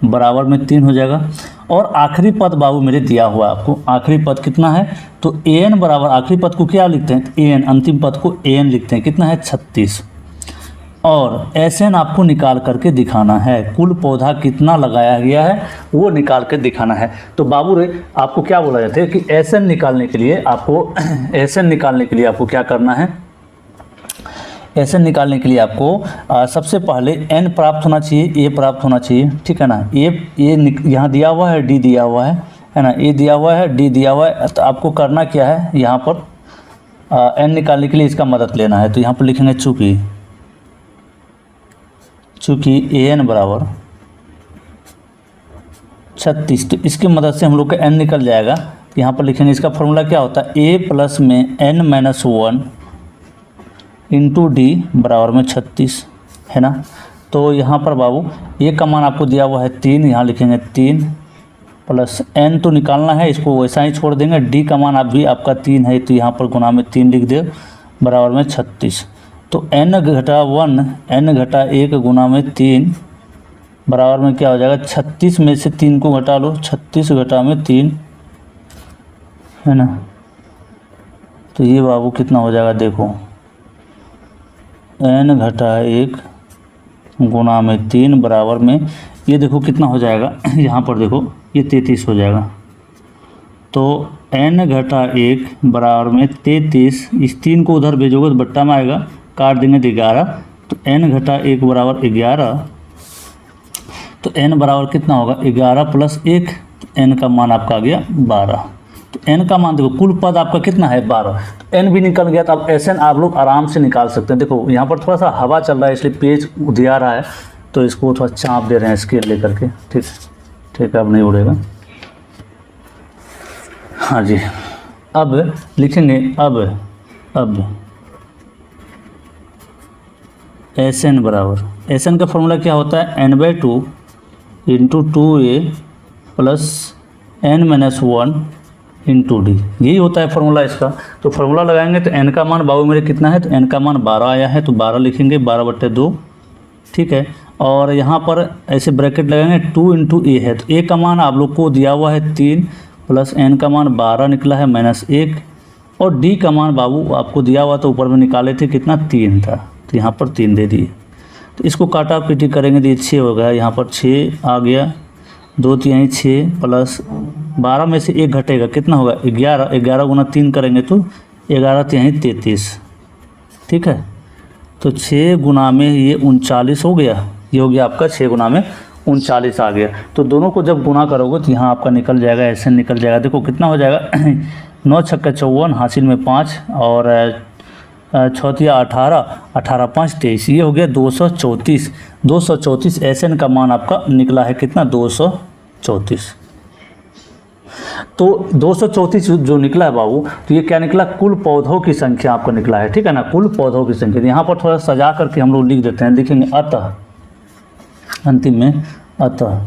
Speaker 1: बराबर में 3 हो जाएगा। और आखिरी पद बाबू मेरे दिया हुआ आपको, आखिरी पद कितना है, तो an बराबर, आखिरी पद को क्या लिखते हैं, an, अंतिम पद को an लिखते हैं, कितना है 36। और SN आपको निकाल करके दिखाना है, कुल पौधा कितना लगाया गया है वो निकाल के दिखाना है। तो बाबू रे आपको क्या बोला जाता है कि SN निकालने के लिए आपको क्या करना है, ऐसे निकालने के लिए आपको सबसे पहले n प्राप्त होना चाहिए, a प्राप्त होना चाहिए, ठीक है ना। ए यहाँ दिया हुआ है, d दिया हुआ है ना, a दिया हुआ है, d दिया हुआ है। तो आपको करना क्या है, यहाँ पर n निकालने के लिए इसका मदद लेना है, तो यहाँ पर लिखेंगे चूँकि an बराबर 36, तो इसकी मदद से हम लोग का n निकल जाएगा। तो यहाँ पर लिखेंगे इसका फॉर्मूला क्या होता है, a प्लस में n-1 इंटू डी बराबर में 36, है ना। तो यहाँ पर बाबू ये का मान आपको दिया हुआ है 3, यहाँ लिखेंगे 3 प्लस n तो निकालना है, इसको वैसा ही छोड़ देंगे। d का मान आप भी आपका 3 है, तो यहाँ पर गुना में 3 लिख दे बराबर में 36। तो n घटा 1 गुना में 3 बराबर में क्या हो जाएगा, 36 में से 3 को घटा लो, 36 घटा में 3, है ना। तो ये बाबू कितना हो जाएगा, देखो n घटा 1 गुना में 3 बराबर में ये देखो कितना हो जाएगा, यहाँ पर देखो ये 33 हो जाएगा। तो n घटा 1 बराबर में 33, इस 3 को उधर भेजोगे तो बट्टा में आएगा, काट देंगे तो 11। तो n घटा 1 बराबर 11, तो n बराबर कितना होगा 11 प्लस 1, तो n का मान आपका आ गया 12। तो n का मान देखो, कुल पद आपका कितना है 12, तो n भी निकल गया। तो अब Sn आप लोग आराम से निकाल सकते हैं। देखो यहाँ पर थोड़ा सा हवा चल रहा है इसलिए पेज उधिया रहा है, तो इसको थोड़ा चाँप दे रहे हैं स्केल लेकर के, ठीक है, अब नहीं उड़ेगा। हाँ जी, अब लिखेंगे अब Sn बराबर, Sn का फॉर्मूला क्या होता है, n/2 into 2a plus n-1 into D, यही होता है फॉर्मूला इसका। तो फॉर्मूला लगाएंगे तो n का मान बाबू मेरे कितना है, तो n का मान 12 आया है, तो 12 लिखेंगे 12/2, ठीक है। और यहाँ पर ऐसे ब्रैकेट लगाएंगे, 2 इंटू ए है, तो ए का मान आप लोग को दिया हुआ है 3 प्लस n का मान 12 निकला है -1, और डी का मान बाबू आपको दिया हुआ तो ऊपर में निकाले थे कितना 3 था, तो यहाँ पर 3 दे दिए। तो इसको काटा पीटी करेंगे तो ये 6 हो गया, यहाँ पर 6 आ गया, 2 3 6 प्लस 12 में से 1 घटेगा, कितना होगा 11, 11 गुना 3 करेंगे तो 11 3 33, ठीक है। तो 6 गुना में ये 39 हो गया, ये हो गया आपका 6 गुना में 39 आ गया। तो दोनों को जब गुना करोगे तो यहाँ आपका निकल जाएगा, ऐसे निकल जाएगा। देखो कितना हो जाएगा 9 छक्का 54, हासिल में 5 और 6 18, 18 5 23, ये हो गया 234। 234 Sn का मान आपका निकला है कितना, 234। तो 234 जो निकला है बाबू, तो ये क्या निकला, कुल पौधों की संख्या आपको निकला है, ठीक है ना, कुल पौधों की संख्या। यहाँ पर थोड़ा सजा करके हम लोग लिख देते हैं, लिखेंगे अतः, अंतिम में अतः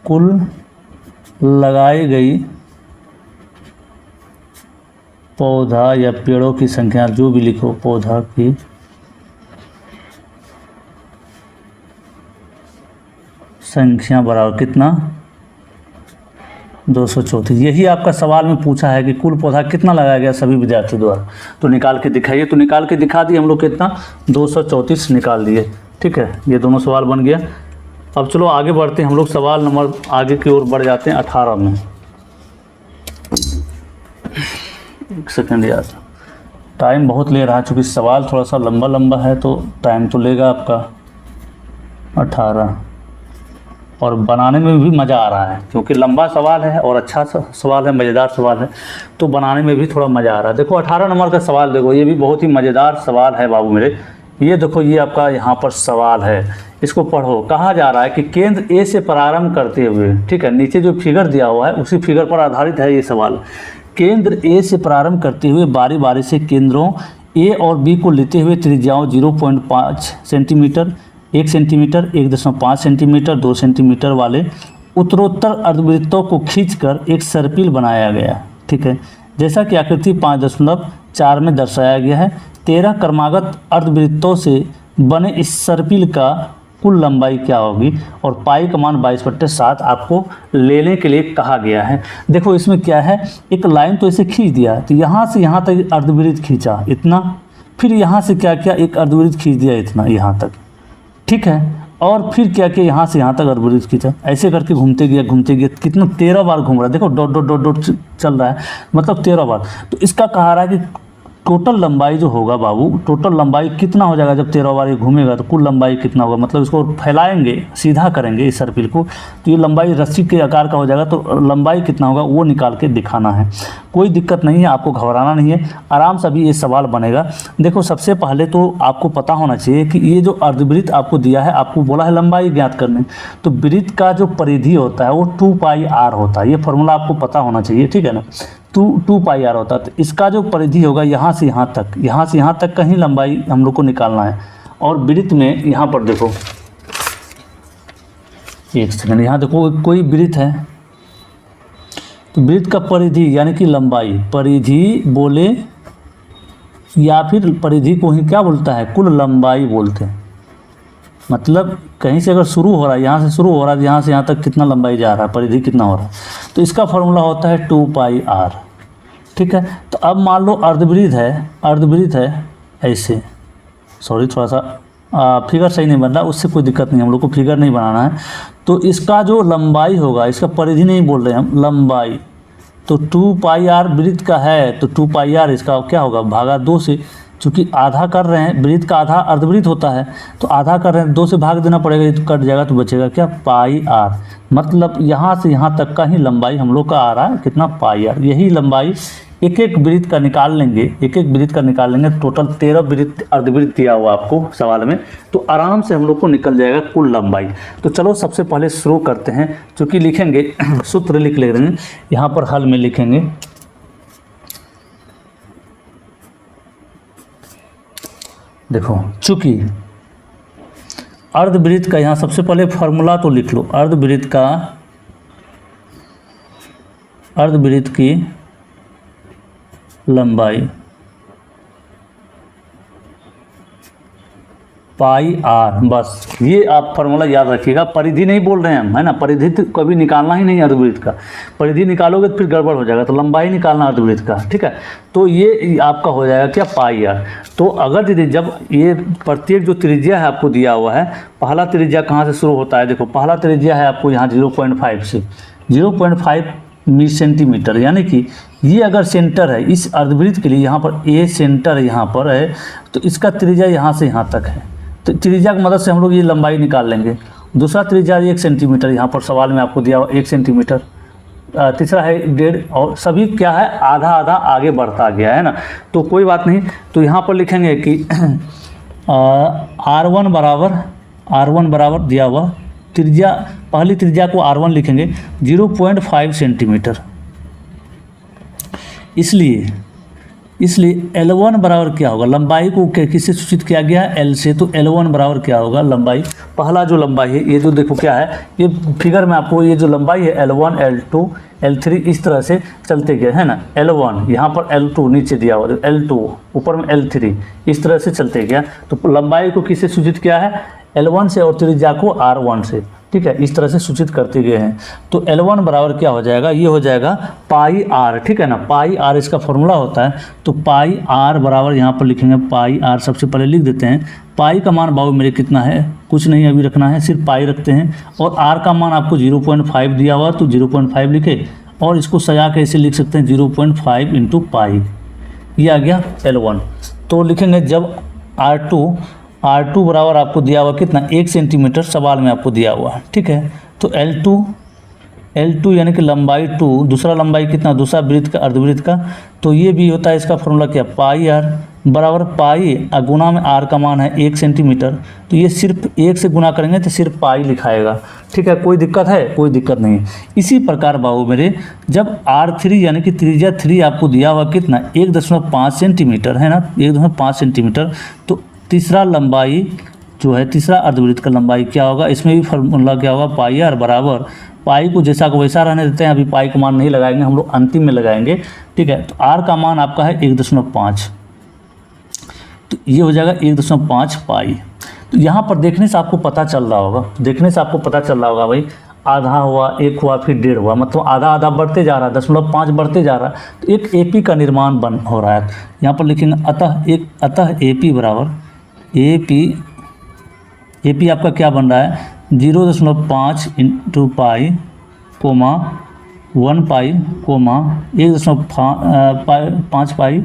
Speaker 1: कुल लगाई गई पौधा या पेड़ों की संख्या, जो भी लिखो, पौधा की संख्या बराबर कितना 234। यही आपका सवाल में पूछा है कि कुल पौधा कितना लगाया गया सभी विद्यार्थियों द्वारा, तो निकाल के दिखाइए। तो निकाल के दिखा दिए हम लोग, कितना 234 निकाल दिए, ठीक है। ये दोनों सवाल बन गया। अब चलो आगे बढ़ते हैं हम लोग, सवाल नंबर आगे की ओर बढ़ जाते हैं 18 में। एक सेकेंड यार, टाइम बहुत ले रहा है, चूँकि सवाल थोड़ा सा लंबा है तो टाइम तो लेगा आपका 18, और बनाने में भी मज़ा आ रहा है क्योंकि लंबा सवाल है और अच्छा सवाल है, मज़ेदार सवाल है, तो बनाने में भी थोड़ा मज़ा आ रहा है। देखो 18 नंबर का सवाल देखो, ये भी बहुत ही मज़ेदार सवाल है बाबू मेरे। ये देखो, ये आपका यहाँ पर सवाल है, इसको पढ़ो। कहा जा रहा है कि केंद्र ए से प्रारंभ करते हुए, ठीक है, नीचे जो फिगर दिया हुआ है उसी फिगर पर आधारित है ये सवाल। केंद्र ए से प्रारंभ करते हुए बारी बारी से केंद्रों ए और बी को लेते हुए त्रिज्याओं 0.5 सेंटीमीटर, 1 सेंटीमीटर, 1.5 सेंटीमीटर, 2 सेंटीमीटर वाले उत्तरोत्तर अर्धवृत्तों को खींचकर एक सर्पिल बनाया गया, ठीक है। जैसा कि आकृति 5.4 में दर्शाया गया है, 13 क्रमागत अर्धवृत्तों से बने इस सर्पिल का कुल लंबाई क्या होगी, और पाई का मान 22/7 आपको लेने के लिए कहा गया है। देखो इसमें क्या है, एक लाइन तो इसे खींच दिया, तो यहाँ से यहाँ तक अर्धवृत्त खींचा इतना, फिर यहाँ से क्या किया, एक अर्धवृत्त खींच दिया इतना यहाँ तक, ठीक है, और फिर क्या किया, यहाँ से यहाँ तक अर्धवृत्त खींचा, ऐसे करके घूमते गया कितना 13 बार घूम रहा है। देखो डॉट डॉट डॉट डॉट चल रहा है, मतलब 13 बार। तो इसका कहा रहा है कि टोटल लंबाई जो होगा बाबू, टोटल लंबाई कितना हो जाएगा जब 13 बार ये घूमेगा, तो कुल लंबाई कितना होगा, मतलब इसको फैलाएंगे, सीधा करेंगे इस सर्पिल को, तो ये लंबाई रस्सी के आकार का हो जाएगा, तो लंबाई कितना होगा वो निकाल के दिखाना है। कोई दिक्कत नहीं है, आपको घबराना नहीं है, आराम से अभी ये सवाल बनेगा। देखो सबसे पहले तो आपको पता होना चाहिए कि ये जो अर्धवृत्त आपको दिया है, आपको बोला है लंबाई ज्ञात करने, तो वृत्त का जो परिधि होता है वो 2πr होता है, ये फॉर्मूला आपको पता होना चाहिए, ठीक है ना। 2πr होता है, तो इसका जो परिधि होगा यहाँ से यहाँ तक, यहाँ से यहाँ तक का ही लंबाई हम लोग को निकालना है। और वृत्त में यहाँ पर देखो, एक सेकंड, यहाँ देखो कोई वृत्त है, तो वृत्त का परिधि यानी कि लंबाई, परिधि बोले या फिर परिधि को ही क्या बोलता है, कुल लंबाई बोलते हैं। मतलब कहीं से अगर शुरू हो रहा है, यहाँ से शुरू हो रहा है, यहाँ से यहाँ तक कितना लंबाई जा रहा है, परिधि कितना हो रहा है, तो इसका फॉर्मूला होता है 2πr, ठीक है। तो अब मान लो अर्धवृत्त है ऐसे, सॉरी थोड़ा सा फिगर सही नहीं बन रहा, उससे कोई दिक्कत नहीं, हम लोग को फिगर नहीं बनाना है। तो इसका जो लंबाई होगा, इसका परिधि नहीं बोल रहे हैं हम, लंबाई, तो 2πr वृत्त का है, तो 2πr इसका क्या होगा, भागा 2 से, चूँकि आधा कर रहे हैं, वृत्त का आधा अर्धवृत्त होता है, तो आधा कर रहे हैं, 2 से भाग देना पड़ेगा, ये तो कट जाएगा, तो बचेगा क्या, πr। मतलब यहाँ से यहाँ तक का ही लंबाई हम लोग का आ रहा है कितना, πr। यही लंबाई एक एक वृत्त का निकाल लेंगे, एक एक वृत्त का निकाल लेंगे, टोटल 13 वृत्त अर्धवृत्त दिया हुआ आपको सवाल में, तो आराम से हम लोग को निकल जाएगा कुल लंबाई। तो चलो सबसे पहले शुरू करते हैं, चूँकि लिखेंगे सूत्र लिख ले रहे हैं, यहाँ पर हल में लिखेंगे, देखो चूँकि अर्धवृत्त का, यहाँ सबसे पहले फॉर्मूला तो लिख लो, अर्धवृत्त की लंबाई πr, बस ये आप फार्मूला याद रखिएगा। परिधि नहीं बोल रहे हैं हम, है ना, परिधि तो कभी निकालना ही नहीं अर्धवृत्त का, परिधि निकालोगे तो फिर गड़बड़ हो जाएगा, तो लंबाई निकालना अर्धवृत्त का, ठीक है। तो ये आपका हो जाएगा क्या, πr। तो अगर दीदी जब ये प्रत्येक जो त्रिज्या है आपको दिया हुआ है, पहला त्रिज्या कहाँ से शुरू होता है, देखो पहला त्रिज्या है आपको यहाँ 0.5 से, 0.5 सेंटीमीटर, यानी कि ये अगर सेंटर है इस अर्धवृत्त के लिए, यहाँ पर ए सेंटर यहाँ पर है, तो इसका त्रिज्या यहाँ से यहाँ तक है, तो त्रिज्या की मदद से हम लोग ये लंबाई निकाल लेंगे। दूसरा त्रिज्या 1 सेंटीमीटर, यहाँ पर सवाल में आपको दिया हुआ 1 सेंटीमीटर। तीसरा है 1.5, और सभी क्या है, आधा आधा आगे बढ़ता गया है ना, तो कोई बात नहीं। तो यहाँ पर लिखेंगे कि R1 बराबर दिया हुआ त्रिज्या, पहली त्रिज्या को R1 लिखेंगे 0.5 सेंटीमीटर, इसलिए L1 बराबर क्या होगा, लंबाई को किससे सूचित किया गया है, L से, तो L1 बराबर क्या होगा, लंबाई, पहला जो लंबाई है, ये जो देखो क्या है, ये फिगर में आपको ये जो लंबाई है L1 L2 L3 इस तरह से चलते गए, है ना, L1 यहाँ पर L2 नीचे दिया हुआ, L2 ऊपर में L3 इस तरह से चलते गया, तो लंबाई को किससे सूचित किया है, L1 से, और त्रिज्या को R1 से, ठीक है, इस तरह से सूचित करते गए हैं। तो L1 बराबर क्या हो जाएगा, ये हो जाएगा πr, ठीक है ना, πr इसका फॉर्मूला होता है। तो πr बराबर यहाँ पर लिखेंगे πr, सबसे पहले लिख देते हैं, पाई का मान बाबू मेरे कितना है, कुछ नहीं अभी रखना है, सिर्फ पाई रखते हैं, और r का मान आपको 0.5 दिया हुआ, तो 0.5 लिखे, और इसको सजा के ऐसे लिख सकते हैं 0.5 इंटू पाई, ये आ गया L1। तो लिखेंगे जब R2 बराबर आपको दिया हुआ कितना, 1 सेंटीमीटर सवाल में आपको दिया हुआ, ठीक है। तो L2 यानी कि लंबाई 2, दूसरा लंबाई कितना, दूसरा वृत्त का, अर्धवृत्त का, तो ये भी होता है, इसका फॉर्मूला क्या, πr बराबर पाई गुना में r का मान है 1 सेंटीमीटर, तो ये सिर्फ 1 से गुना करेंगे तो सिर्फ पाई लिखाएगा, ठीक है। कोई दिक्कत है, कोई दिक्कत नहीं। इसी प्रकार बाबू मेरे, जब R3 यानी कि त्रिज्या 3 आपको दिया हुआ कितना, 1.5 सेंटीमीटर, है ना, 1.5 सेंटीमीटर, तो तीसरा लंबाई जो है, तीसरा अर्धवृत्त का लंबाई क्या होगा, इसमें भी फॉर्मूला क्या होगा, πr बराबर, पाई को जैसा को वैसा रहने देते हैं, अभी पाई का मान नहीं लगाएंगे, हम लोग अंतिम में लगाएंगे, ठीक है। तो r का मान आपका है 1.5, तो ये हो जाएगा 1.5 पाई। तो यहाँ पर देखने से आपको पता चल रहा होगा, भाई आधा हुआ, 1 हुआ, फिर 1.5 हुआ, मतलब आधा आधा बढ़ते जा रहा है, 0.5 बढ़ते जा रहा है, तो एक AP का निर्माण हो रहा है। यहाँ पर लिखेंगे अतः AP बराबर, AP आपका क्या बन रहा है, 0.5 इंटू पाई कोमा 1 पाई कोमा 1.5 पाई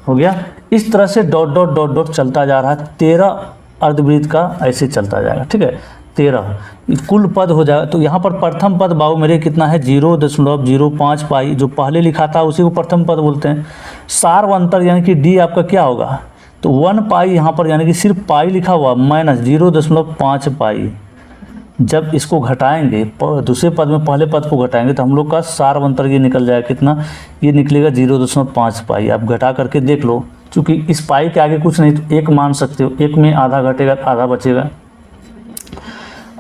Speaker 1: हो गया। इस तरह से डॉट डॉट डॉट डॉट चलता जा रहा है, 13 अर्धवृत्त का ऐसे चलता जाएगा, ठीक है। 13 कुल पद हो जाएगा। तो यहाँ पर प्रथम पद बाबू मेरे कितना है 0.05 पाई, जो पहले लिखा था उसी को प्रथम पद बोलते हैं। सार्वंतर यानी कि डी आपका क्या होगा, तो 1 पाई यहाँ पर यानी कि सिर्फ पाई लिखा हुआ माइनस 0.5 पाई। जब इसको घटाएंगे दूसरे पद में पहले पद को घटाएंगे तो हम लोग का सार्वंतर ये निकल जाएगा कितना, ये निकलेगा 0.5 पाई। आप घटा करके देख लो, क्योंकि इस पाई के आगे कुछ नहीं तो 1 मान सकते हो, 1 में आधा घटेगा आधा बचेगा।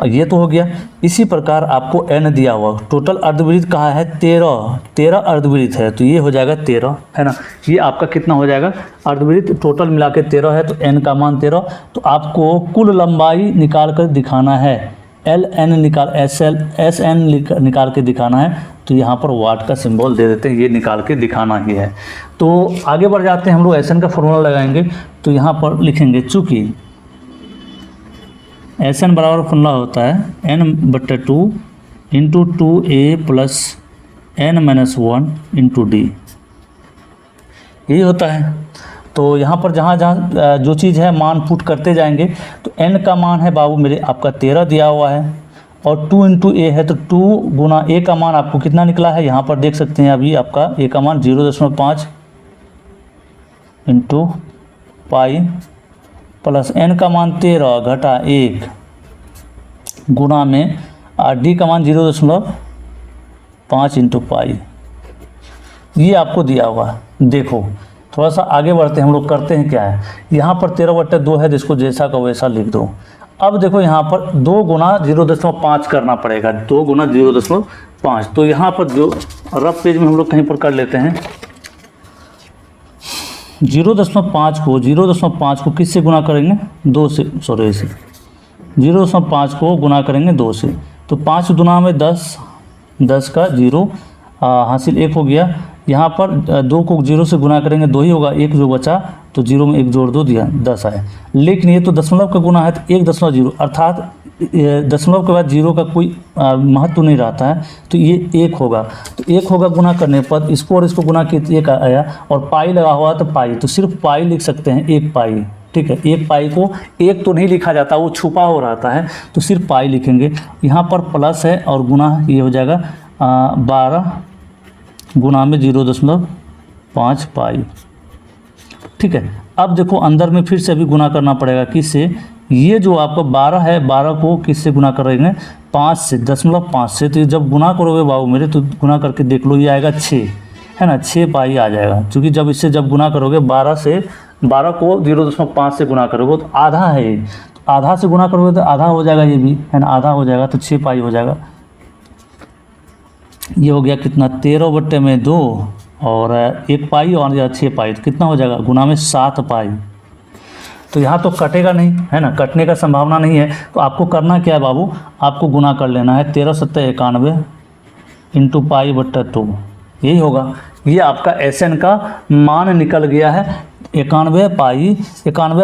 Speaker 1: ये तो हो गया। इसी प्रकार आपको n दिया हुआ, टोटल अर्धवृत्त कहा है 13 अर्धवृत्त है, तो ये हो जाएगा 13, है ना। ये आपका कितना हो जाएगा अर्धवृत्त, टोटल मिला के 13 है, तो n का मान 13। तो आपको कुल लंबाई निकाल कर दिखाना है, LN निकाल SN निकाल के दिखाना है। तो यहाँ पर वाट का सिंबल दे देते हैं, ये निकाल के दिखाना ही है। तो आगे बढ़ जाते हैं हम लोग, SN का फॉर्मूला लगाएंगे। तो यहाँ पर लिखेंगे चूँकि SN बराबर फॉर्मूला होता है n/2 × 2a + n-1 × d, यही होता है। तो यहाँ पर जहाँ जहाँ जो चीज़ है मान पुट करते जाएंगे। तो n का मान है बाबू मेरे आपका 13 दिया हुआ है, और 2 × a है, तो 2 गुना a का मान आपको कितना निकला है, यहाँ पर देख सकते हैं अभी आपका a का मान 0.5 × पाई प्लस n का मान 13 घटा 1 गुना में d का मान 0.5 × पाई, ये आपको दिया हुआ है। देखो थोड़ा सा आगे बढ़ते हैं हम लोग, करते हैं क्या है, यहाँ पर 13/2 है, जिसको जैसा का वैसा लिख दो। अब देखो यहाँ पर 2 गुना 0.5 करना पड़ेगा, 2 गुना 0.5। तो यहाँ पर जो रफ पेज में हम लोग कहीं पर कर लेते हैं, 0.5 को किससे गुना करेंगे 2 से, सॉरी ऐसे 0.5 को गुना करेंगे 2 से, तो 5 दुना में 10, 10 का 0 हासिल 1 हो गया। यहाँ पर 2 को 0 से गुना करेंगे 2 ही होगा, 1 जो बचा तो 0 में 1 जोड़ दो दिया 10 आए। लेकिन ये तो दशमलव का गुना है, तो 1.0 अर्थात दशमलव के बाद 0 का कोई महत्व नहीं रहता है, तो ये 1 होगा। तो 1 होगा गुना करने पर, इसको और इसको गुना किए 1 आया, और पाई लगा हुआ तो पाई, तो सिर्फ पाई लिख सकते हैं, 1 पाई, ठीक है। 1 पाई को 1 तो नहीं लिखा जाता, वो छुपा हो रहता है, तो सिर्फ पाई लिखेंगे। यहाँ पर प्लस है और गुना ये हो जाएगा 12 गुना में 0.5 पाई, ठीक है। अब देखो अंदर में फिर से अभी गुना करना पड़ेगा, किससे, ये जो आपका 12 है, 12 को किससे गुना करेंगे 5 से, 0.5 से। तो जब गुना करोगे बाबू मेरे, तो गुना करके देख लो, ये आएगा 6, है ना, 6 पाई आ जाएगा। क्योंकि जब इससे जब गुना करोगे 12 को 0.5 से गुना करोगे तो आधा है ये, तो आधा से गुना करोगे तो आधा हो जाएगा, ये भी है ना, आधा हो जाएगा, तो 6 पाई हो जाएगा। ये हो गया कितना 13/2 और 1 पाई और 6 पाई, तो कितना हो जाएगा गुना में 7 पाई। तो यहाँ तो कटेगा नहीं, है ना, कटने का संभावना नहीं है। तो आपको करना क्या है बाबू, आपको गुना कर लेना है 13×7=91 × पाई/2, यही होगा। ये आपका SN का मान निकल गया है 91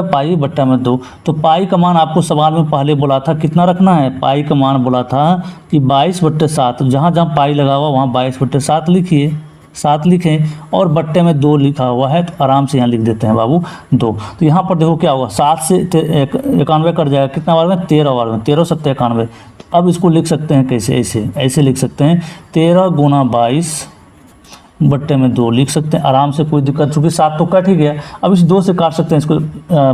Speaker 1: पाई/2। तो पाई का मान आपको सवाल में पहले बोला था कितना रखना है, पाई का मान बोला था कि 22/7, जहाँ जहाँ पाई लगा हुआ वहाँ 22/7 लिखिए, 7 लिखें, और बट्टे में 2 लिखा हुआ है, तो आराम से यहाँ लिख देते हैं बाबू 2। तो यहाँ पर देखो क्या होगा, 7 से 91 कट जाएगा, कितना बार में 13 बार में, 13×7=91। तो अब इसको लिख सकते हैं कैसे, ऐसे लिख सकते हैं 13 गुना 22 बट्टे में 2 लिख सकते हैं आराम से, कोई दिक्कत, चूँकि 7 तो कट ही गया। अब इस 2 से काट सकते हैं इसको,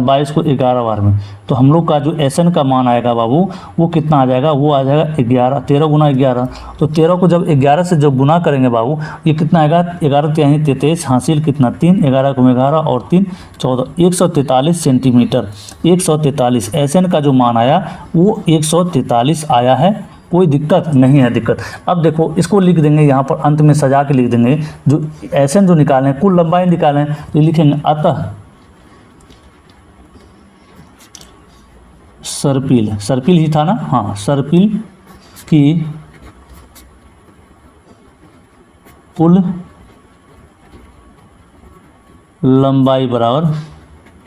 Speaker 1: 22 को 11 बार में। तो हम लोग का जो SN का मान आएगा बाबू, वो कितना आ जाएगा, वो आ जाएगा 11, 13 गुना 11। तो 13 को जब 11 से जब गुना करेंगे बाबू, ये कितना आएगा, 11×3 33 हासिल कितना 3, 11 को 11 और 3 14, 143 सेंटीमीटर। 143 SN का जो मान आया वो 143 आया है, कोई दिक्कत नहीं है दिक्कत। अब देखो इसको लिख देंगे, यहाँ पर अंत में सजा के लिख देंगे, जो SN जो निकालें, कुल लंबाई निकालें, तो लिखेंगे अतः सर्पिल ही था ना, हाँ, सर्पिल की कुल लंबाई बराबर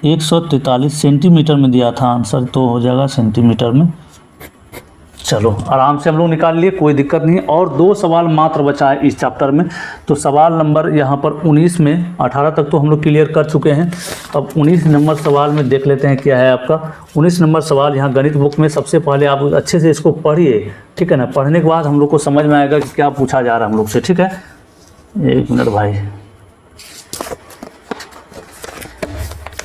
Speaker 1: 143 सेंटीमीटर में दिया था आंसर, तो हो जाएगा सेंटीमीटर में। चलो आराम से हम लोग निकाल लिए, कोई दिक्कत नहीं। और 2 सवाल मात्र बचा है इस चैप्टर में। तो सवाल नंबर यहाँ पर 19 में, 18 तक तो हम लोग क्लियर कर चुके हैं। अब 19 नंबर सवाल में देख लेते हैं क्या है आपका। 19 नंबर सवाल यहाँ गणित बुक में सबसे पहले आप अच्छे से इसको पढ़िए, ठीक है ना। पढ़ने के बाद हम लोग को समझ में आएगा कि क्या पूछा जा रहा है हम लोग से, ठीक है। 1 मिनट भाई,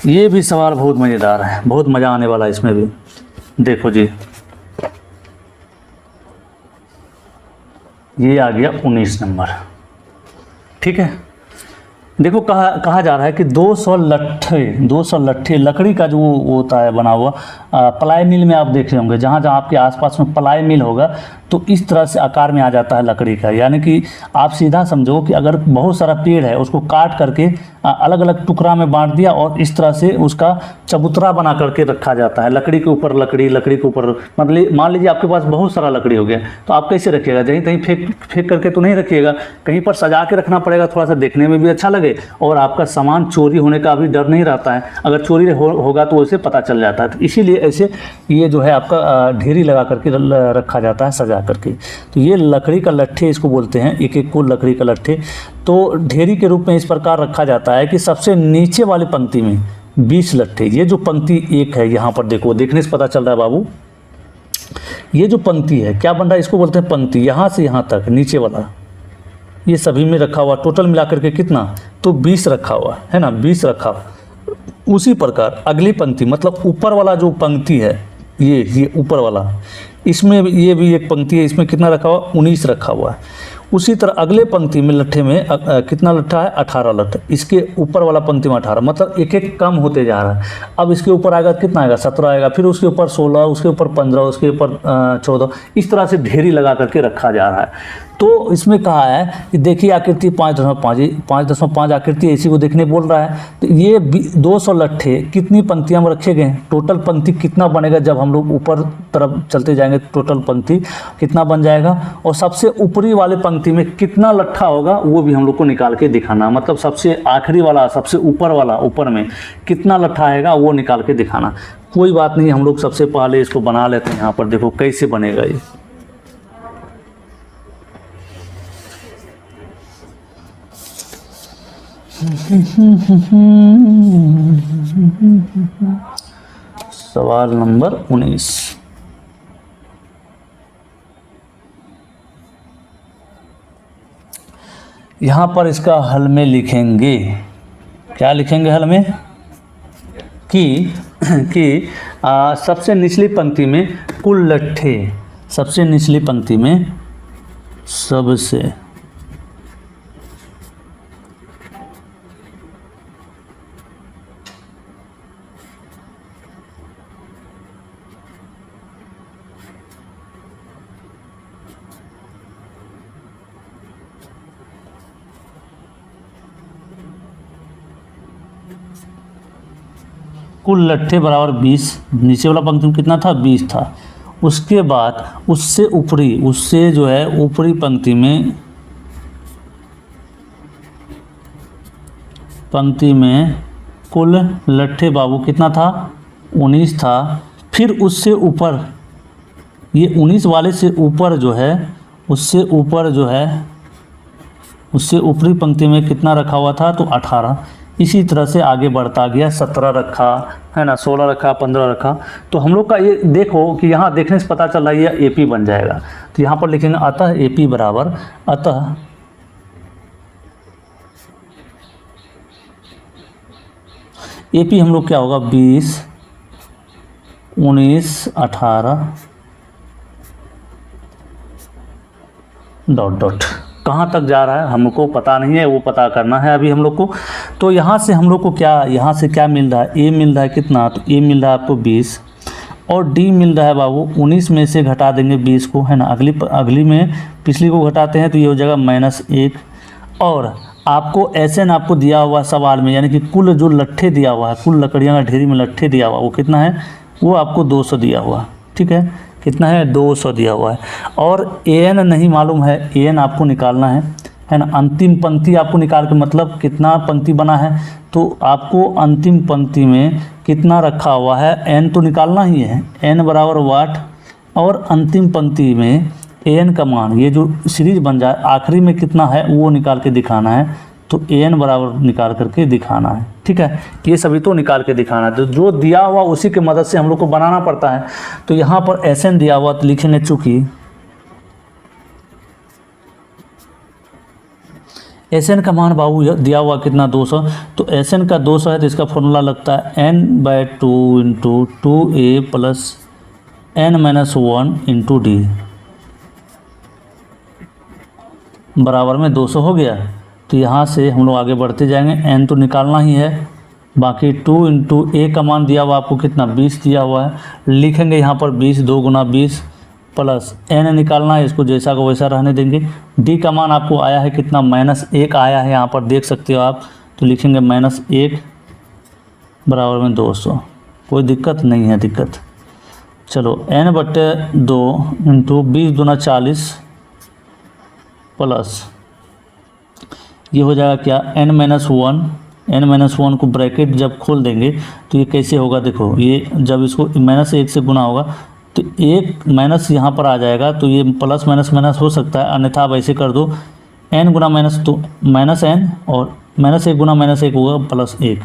Speaker 1: ये भी सवाल बहुत मज़ेदार है, बहुत मज़ा आने वाला है इसमें भी। देखो जी, ये आ गया 19 नंबर, ठीक है। देखो कहा जा रहा है कि 200 लट्ठे लकड़ी का जो वो होता है बना हुआ, पलाई मिल में आप देखे होंगे, जहाँ जहाँ आपके आसपास में पलाई मिल होगा तो इस तरह से आकार में आ जाता है लकड़ी का। यानी कि आप सीधा समझो कि अगर बहुत सारा पेड़ है, उसको काट करके अलग अलग टुकड़ा में बांट दिया और इस तरह से उसका चबूतरा बना करके रखा जाता है। लकड़ी के ऊपर लकड़ी के ऊपर, मतलब मान लीजिए आपके पास बहुत सारा लकड़ी हो गया, तो आप कैसे रखिएगा? कहीं कहीं फेंक करके तो नहीं रखिएगा, कहीं पर सजा के रखना पड़ेगा, थोड़ा सा देखने में भी अच्छा लगे और आपका सामान चोरी होने का भी डर नहीं रहता है। अगर चोरी होगा तो उसे पता चल जाता है। तो इसीलिए ऐसे ये जो है आपका ढेरी लगा करके रखा जाता है सजा करके। तो ये लकड़ी का लट्ठे इसको बोलते हैं, एक एक को लकड़ी का लट्ठे। तो ढेरी के रूप में इस प्रकार रखा जाता है कि सबसे नीचे वाली पंक्ति में 20 लट्ठे, ये जो पंक्ति 1 है यहाँ पर देखो, देखने से पता चल रहा है बाबू, ये जो पंक्ति है क्या बन रहा है, इसको बोलते हैं पंक्ति। यहाँ से यहाँ तक नीचे वाला ये सभी में रखा हुआ, टोटल मिलाकर के कितना, तो 20 रखा हुआ है ना, 20 रखा हुआ। उसी प्रकार अगली पंक्ति, मतलब ऊपर वाला जो पंक्ति है, ये ऊपर वाला, इसमें ये भी एक पंक्ति है, इसमें कितना रखा हुआ, 19 रखा हुआ है। उसी तरह अगले पंक्ति में लट्ठे में कितना लट्ठा है, 18 लट्ठे। इसके ऊपर वाला पंक्ति में 18, मतलब एक एक कम होते जा रहा है। अब इसके ऊपर आएगा कितना आएगा, 17 आएगा, फिर उसके ऊपर 16, उसके ऊपर 15, उसके ऊपर 14, इस तरह से ढेरी लगा करके रखा जा रहा है। तो इसमें कहा है कि देखिए आकृति 5.5 आकृति इसी को देखने बोल रहा है। तो ये 200 लट्ठे कितनी पंक्तियां में रखे गए हैं, टोटल पंक्ति कितना बनेगा, जब हम लोग ऊपर तरफ चलते जाएंगे टोटल पंक्ति कितना बन जाएगा, और सबसे ऊपरी वाले पंक्ति में कितना लट्ठा होगा वो भी हम लोग को निकाल के दिखाना। मतलब सबसे आखिरी वाला, सबसे ऊपर वाला, ऊपर में कितना लट्ठा आएगा वो निकाल के दिखाना। कोई बात नहीं, हम लोग सबसे पहले इसको बना लेते हैं। यहाँ पर देखो कैसे बनेगा ये। सवाल नंबर 19, यहाँ पर इसका हल में लिखेंगे, क्या लिखेंगे हल में, कि सबसे निचली पंक्ति में कुल लट्ठे, सबसे निचली पंक्ति में सबसे कुल लट्ठे बराबर 20, नीचे वाला पंक्ति में कितना था, 20 था। उसके बाद उससे जो है ऊपरी पंक्ति में कुल लट्ठे बाबू कितना था, 19 था। फिर उससे ऊपर, ये 19 वाले से ऊपर जो है, उससे ऊपरी पंक्ति में कितना रखा हुआ था, तो 18। इसी तरह से आगे बढ़ता गया, 17 रखा है ना, 16 रखा, 15 रखा। तो हम लोग का ये देखो कि यहाँ देखने से पता चल रहा है ये AP बन जाएगा। तो यहाँ पर लिखेंगे अतः AP बराबर, अतः AP हम लोग क्या होगा, 20, 19, 18 डॉट। कहाँ तक जा रहा है हमको पता नहीं है, वो पता करना है अभी हम लोग को। तो यहाँ से हम लोग को यहाँ से क्या मिल रहा है, A मिल रहा है कितना, तो A मिल रहा है आपको 20 और D मिल रहा है बाबू 19 में से घटा देंगे 20 को, है ना। अगली में पिछली को घटाते हैं तो ये हो जाएगा -1। और आपको SN आपको दिया हुआ सवाल में, यानी कि कुल जो लट्ठे दिया हुआ है, कुल लकड़ियाँ का ढेरी में लट्ठे दिया हुआ वो कितना है, वो आपको 200 दिया हुआ, ठीक है। कितना है, 200 दिया हुआ है। और AN नहीं मालूम है, AN आपको निकालना है ना। अंतिम पंक्ति आपको निकाल के, मतलब कितना पंक्ति बना है, तो आपको अंतिम पंक्ति में कितना रखा हुआ है, N तो निकालना ही है। N बराबर वाट, और अंतिम पंक्ति में an का मान, ये जो सीरीज बन जाए आखिरी में कितना है वो निकाल के दिखाना है। तो an बराबर निकाल करके दिखाना है, ठीक है। ये सभी तो निकाल के दिखाना है, तो जो दिया हुआ उसी की मदद से हम लोग को बनाना पड़ता है। तो यहाँ पर Sn दिया हुआ तो लिखेंगे, चूँकि Sn का मान बाबू दिया हुआ कितना 200, तो Sn का 200 है तो इसका फॉर्मूला लगता है n/2 into 2a plus n-1 into D बराबर में 200 हो गया। तो यहाँ से हम लोग आगे बढ़ते जाएंगे, n तो निकालना ही है, बाकी 2 इंटू a का मान दिया हुआ आपको कितना 20 दिया हुआ है, लिखेंगे यहाँ पर 20, 2 गुना 20 प्लस n निकालना है, इसको जैसा को वैसा रहने देंगे। d का मान आपको आया है कितना -1 आया है, यहाँ पर देख सकते हो आप, तो लिखेंगे -1 बराबर में 200। कोई दिक्कत नहीं है दिक्कत। चलो n/2 इंटू 20 दूना 40 प्लस ये हो जाएगा क्या n-1 को ब्रैकेट जब खोल देंगे तो ये कैसे होगा, देखो ये जब इसको -1 से गुना होगा तो एक माइनस यहाँ पर आ जाएगा, तो ये प्लस माइनस माइनस हो सकता है, अन्यथा आप ऐसे कर दो n गुना माइनस, तो -n और -1 गुना -1 होगा +1।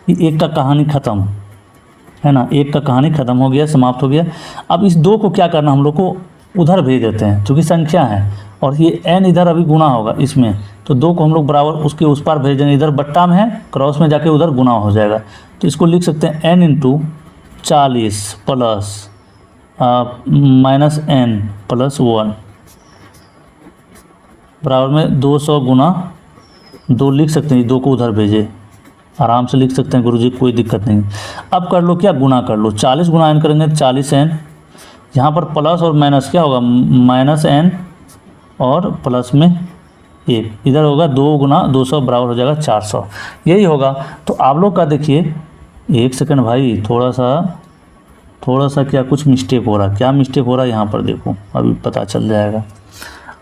Speaker 1: ये एक का कहानी ख़त्म है ना, एक का कहानी ख़त्म हो गया, समाप्त हो गया। अब इस 2 को क्या करना, हम लोग को उधर भेज देते हैं क्योंकि संख्या है और ये n इधर अभी गुना होगा इसमें, तो 2 को हम लोग बराबर उसके उस पार भेज देंगे, इधर बट्टा में है, क्रॉस में जाके उधर गुना हो जाएगा। तो इसको लिख सकते हैं n into 40 plus -n plus 1 बराबर में 200 गुना 2 लिख सकते हैं, 2 को उधर भेजे, आराम से लिख सकते हैं गुरुजी, कोई दिक्कत नहीं। अब कर लो क्या, गुना कर लो, 40 गुना n करेंगे 40n, यहाँ पर प्लस और माइनस क्या होगा -n और प्लस में 1, इधर होगा 2 गुना 200 बराबर हो जाएगा 400, यही होगा। तो आप लोग का देखिए, एक सेकंड भाई, थोड़ा सा क्या कुछ मिस्टेक हो रहा, क्या मिस्टेक हो रहा है यहाँ पर देखो, अभी पता चल जाएगा।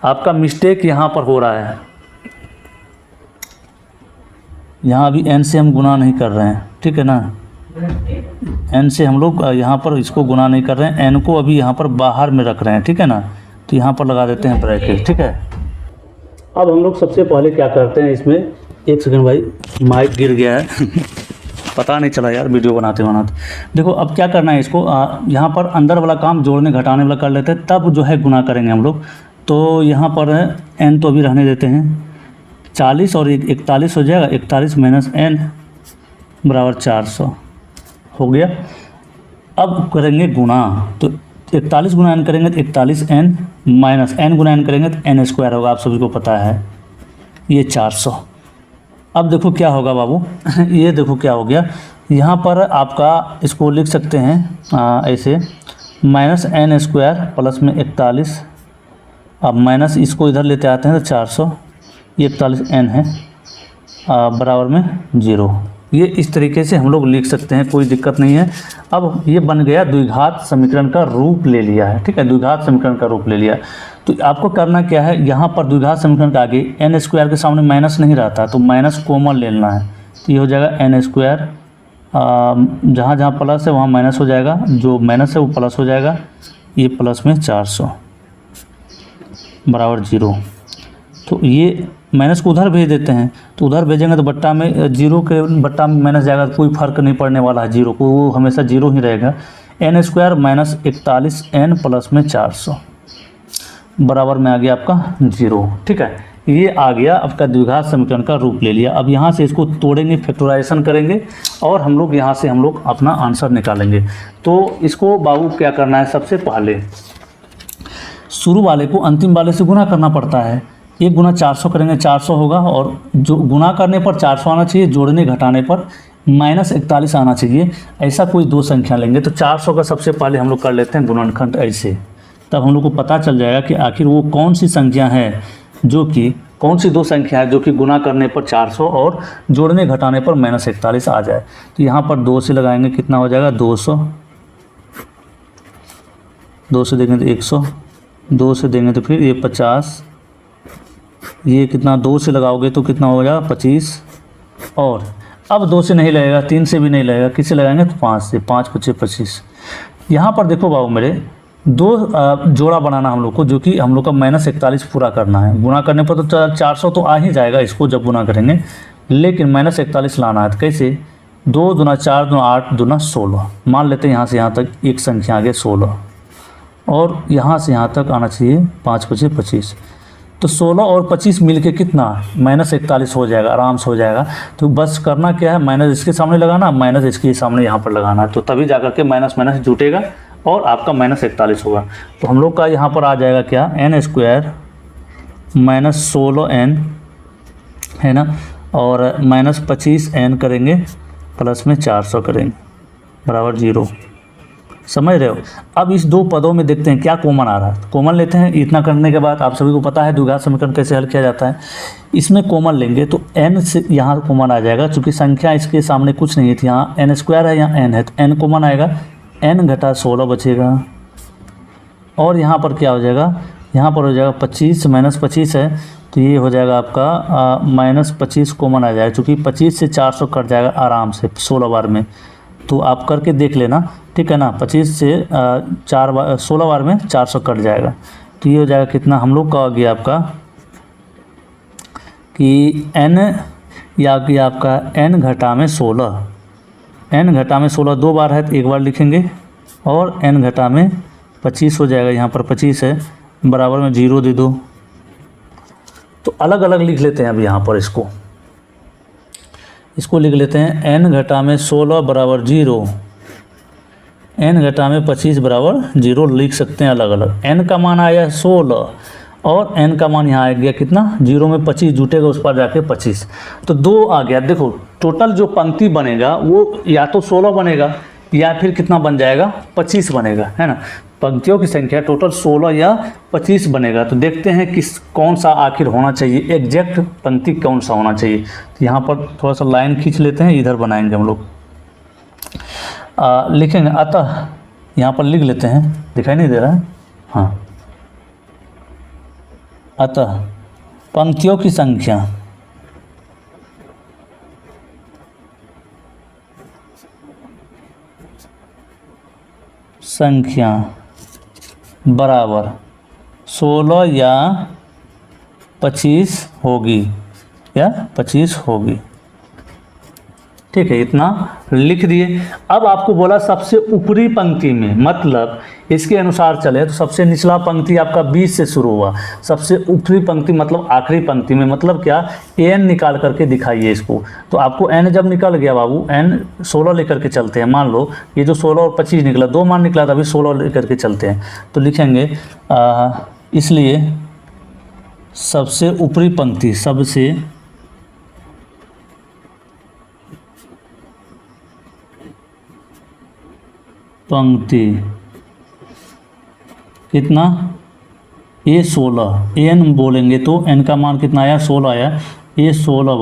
Speaker 1: आपका मिस्टेक यहाँ पर हो रहा है, यहाँ अभी n से हम गुना नहीं कर रहे हैं, ठीक है ना, n से हम लोग यहाँ पर इसको गुना नहीं कर रहे हैं, n को अभी यहाँ पर बाहर में रख रहे हैं, ठीक है ना। तो यहाँ पर लगा देते हैं ब्रैकेट, ठीक है। अब हम लोग सबसे पहले क्या करते हैं इसमें, एक सेकंड भाई माइक गिर गया है पता नहीं चला यार वीडियो बनाते बनाते। देखो अब क्या करना है, इसको यहाँ पर अंदर वाला काम जोड़ने घटाने वाला कर लेते हैं, तब जो है गुना करेंगे हम लोग। तो यहाँ पर n तो अभी रहने देते हैं, 40 और 41 हो जाएगा, 41 माइनस n बराबर 400 हो गया। अब करेंगे गुना, तो 41 गुना n करेंगे तो 41n माइनस n गुना n करेंगे तो n² होगा, आप सभी को पता है, ये 400। अब देखो क्या होगा बाबू ये देखो क्या हो गया, यहाँ पर आपका इसको लिख सकते हैं ऐसे -n² प्लस में 41, अब माइनस इसको इधर लेते आते हैं तो 400, ये 41n है बराबर में 0। ये इस तरीके से हम लोग लिख सकते हैं, कोई दिक्कत नहीं है। अब ये बन गया द्विघात समीकरण का रूप ले लिया है, ठीक है, द्विघात समीकरण का रूप ले लिया। तो आपको करना क्या है, यहाँ पर द्विघात समीकरण के आगे n² के सामने माइनस नहीं रहता, तो माइनस कॉमन ले लेना है, तो ये हो जाएगा n², जहाँ जहाँ प्लस है वहाँ माइनस हो जाएगा, जो माइनस है वो प्लस हो जाएगा, ये प्लस में 400 बराबर 0। तो ये माइनस को उधर भेज देते हैं, तो उधर भेजेंगे तो बट्टा में 0 के बट्टा में माइनस जाएगा, तो कोई फर्क नहीं पड़ने वाला है, 0 को, वो हमेशा 0 ही रहेगा। n² माइनस 41n प्लस में 400 बराबर में आ गया आपका 0, ठीक है। ये आ गया आपका द्विघात समीकरण का रूप ले लिया। अब यहाँ से इसको तोड़ेंगे, फैक्टराइजेशन करेंगे और हम लोग यहाँ से हम लोग अपना आंसर निकालेंगे। तो इसको बाबू क्या करना है, सबसे पहले शुरू वाले को अंतिम वाले से गुना करना पड़ता है। 1 गुना 400 करेंगे 400 होगा, और जो गुना करने पर 400 आना चाहिए, जोड़ने घटाने पर -41 आना चाहिए। ऐसा कोई 2 संख्या लेंगे तो 400 का सबसे पहले हम लोग कर लेते हैं गुणनखंड ऐसे, तब हम लोग को पता चल जाएगा कि आखिर वो कौन सी संख्या है, जो कि कौन सी 2 संख्या है जो कि गुना करने पर 400 और जोड़ने घटाने पर -41 आ जाए। तो यहाँ पर 2 से लगाएंगे, कितना हो जाएगा 200, 2 से देंगे तो 100, 2 से देंगे तो फिर ये 50, ये कितना 2 से लगाओगे तो कितना हो जाएगा 25, और अब 2 से नहीं लगेगा, 3 से भी नहीं लगेगा, किससे लगाएंगे तो 5 से, 5 × 5 = 25। यहाँ पर देखो बाबू मेरे, जोड़ा बनाना हम लोग को, जो कि हम लोग का -41 पूरा करना है। गुना करने पर तो 400 तो आ ही जाएगा इसको जब गुना करेंगे, लेकिन -41 लाना है। तो कैसे? 2 दूना 4 दूना 8 दूना 16। मान लेते हैं यहाँ से यहाँ तक एक संख्या आ गया 16, और यहाँ से यहाँ तक आना चाहिए 5 × 5 = 25। तो 16 और 25 मिलके कितना? -41 हो जाएगा, आराम से हो जाएगा। तो बस करना क्या है, माइनस इसके सामने लगाना, माइनस इसके सामने यहाँ पर लगाना है, तो तभी जाकर के माइनस माइनस जुटेगा और आपका -41 होगा। तो हम लोग का यहाँ पर आ जाएगा क्या, n² -16n है ना, और -25n करेंगे प्लस में 400 करेंगे बराबर 0। समझ रहे हो? अब इस दो पदों में देखते हैं क्या कॉमन आ रहा है। कॉमन लेते हैं। इतना करने के बाद आप सभी को पता है द्विघात समीकरण कैसे हल किया जाता है। इसमें कॉमन लेंगे तो n से यहाँ कॉमन आ जाएगा, क्योंकि संख्या इसके सामने कुछ नहीं थी, यहाँ n² है, यहाँ n है, तो n कॉमन आएगा, n घटा 16 बचेगा। और यहाँ पर क्या हो जाएगा, यहाँ पर हो जाएगा 25 -25 है, तो ये हो जाएगा आपका -25 कॉमन आ जाएगा, क्योंकि 25 से 400 कट जाएगा आराम से 16 बार में। तो आप करके देख लेना, ठीक है ना। 25 से 16 बार में 400 कट जाएगा, तो ये हो जाएगा कितना हम लोग का हो गया आपका कि n या कि आपका n घटा में 16, n घटा में 16 2 बार है तो एक बार लिखेंगे, और n घटा में 25 हो जाएगा, यहाँ पर 25 है, बराबर में 0 दे दो। तो अलग अलग लिख लेते हैं अब यहाँ पर इसको लिख लेते हैं, n घटा में 16 बराबर 0, n घटा में 25 बराबर 0 लिख सकते हैं अलग अलग। n का मान आया 16 और n का मान यहाँ आ गया कितना, 0 में 25 जुटेगा, उस पर जाके 25, तो 2 आ गया। देखो टोटल जो पंक्ति बनेगा वो या तो 16 बनेगा या फिर कितना बन जाएगा, 25 बनेगा, है ना। पंक्तियों की संख्या टोटल 16 या 25 बनेगा। तो देखते हैं किस कौन सा आखिर होना चाहिए, एग्जैक्ट पंक्ति कौन सा होना चाहिए। तो यहाँ पर थोड़ा सा लाइन खींच लेते हैं, इधर बनाएंगे हम लोग, लिखेंगे। अतः यहाँ पर लिख लेते हैं, दिखाई नहीं दे रहा है, हाँ। अतः पंक्तियों की संख्या बराबर 16 या 25 होगी, या 25 होगी, ठीक है। इतना लिख दिए। अब आपको बोला सबसे ऊपरी पंक्ति में, मतलब इसके अनुसार चले तो सबसे निचला पंक्ति आपका 20 से शुरू हुआ, सबसे ऊपरी पंक्ति मतलब आखिरी पंक्ति में, मतलब क्या, n निकाल करके दिखाइए इसको। तो आपको n जब निकल गया बाबू, n 16 लेकर के चलते हैं। मान लो ये जो 16 और 25 निकला, 2 मान निकला था, अभी 16 लेकर के चलते हैं। तो लिखेंगे इसलिए सबसे ऊपरी पंक्ति, सबसे पंक्ति कितना, A16, n बोलेंगे तो n का मान कितना आया, 16 आया। A16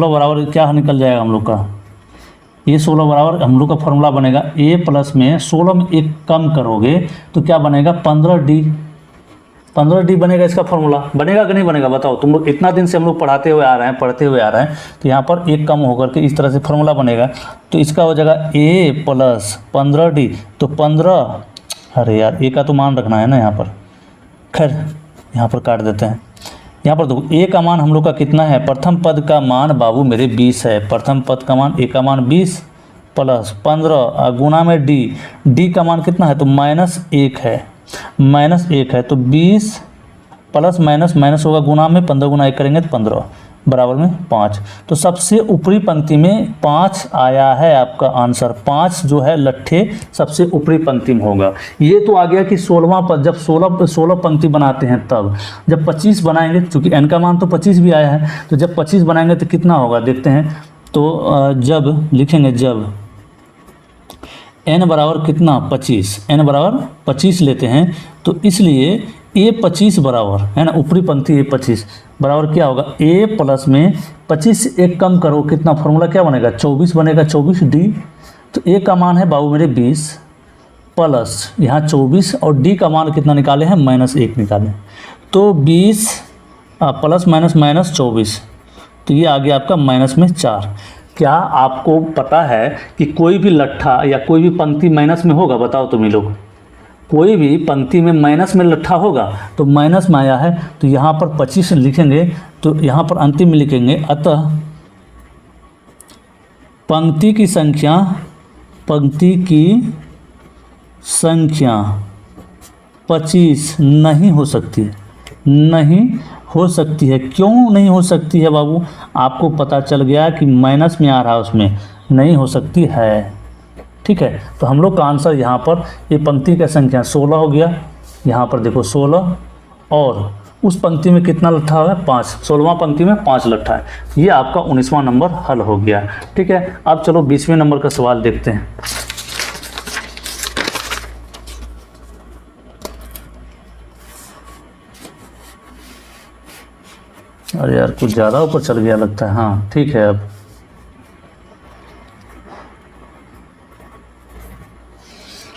Speaker 1: बराबर क्या निकल जाएगा हम लोग का, A16 बराबर हम लोग का फॉर्मूला बनेगा, A प्लस में 16 में 1 कम करोगे तो क्या बनेगा, 15D। 15D बनेगा, इसका फॉर्मूला बनेगा कि नहीं बनेगा, बताओ तुम लोग। इतना दिन से हम लोग पढ़ते हुए आ रहे हैं, तो यहाँ पर 1 कम होकर के इस तरह से फॉर्मूला बनेगा। तो इसका हो जाएगा A प्लस 15D, तो 15, अरे यार A का तो मान रखना है ना यहाँ पर, खैर यहाँ पर काट देते हैं। यहाँ पर देखो A का मान हम लोग का कितना है, प्रथम पद का मान बाबू मेरे 20 है, प्रथम पद का मान A का मान 20 प्लस 15 गुना में D का मान कितना है, तो -1 है, -1 है, तो 20 प्लस माइनस होगा गुना में, 15 गुना 1 करेंगे तो 15 बराबर में 5। तो सबसे ऊपरी पंक्ति में 5 आया है आपका आंसर। 5 जो है लट्ठे सबसे ऊपरी पंक्ति में होगा। ये तो आ गया कि 16वां पद, जब 16 पंक्ति बनाते हैं तब। जब 25 बनाएंगे, क्योंकि n का मान तो 25 भी आया है, तो जब 25 बनाएंगे तो कितना होगा देखते हैं। तो जब लिखेंगे, जब n बराबर कितना, 25, n बराबर 25 लेते हैं, तो इसलिए A 25 बराबर है ना, ऊपरी पंक्ति A 25 बराबर क्या होगा, A प्लस में 25 से 1 कम करो, कितना फॉर्मूला क्या बनेगा, 24 बनेगा, 24D। तो A का मान है बाबू मेरे 20 प्लस यहाँ 24, और D का मान कितना निकाले हैं, -1 निकाले। तो 20 प्लस माइनस -24, तो ये आ गया आपका माइनस में 4। क्या आपको पता है कि कोई भी लट्ठा या कोई भी पंक्ति माइनस में होगा? बताओ तुम ही लोग। कोई भी पंक्ति में माइनस में लट्ठा होगा तो माइनस में आया है तो यहाँ पर 25 लिखेंगे, तो यहाँ पर अंतिम में लिखेंगे अतः पंक्ति की संख्या 25 नहीं हो सकती है। नहीं हो सकती है। क्यों नहीं हो सकती है बाबू? आपको पता चल गया कि माइनस में आ रहा है, उसमें नहीं हो सकती है। ठीक है, तो हम लोग का आंसर यहाँ पर ये पंक्ति का संख्या 16 हो गया। यहाँ पर देखो 16 और उस पंक्ति में कितना लट्ठा है? 5। 16वां पंक्ति में 5 लट्ठा है। ये आपका 19वां नंबर हल हो गया। ठीक है, अब चलो 20वें नंबर का सवाल देखते हैं। अरे यार कुछ ज़्यादा ऊपर चल गया लगता है। हाँ ठीक है, अब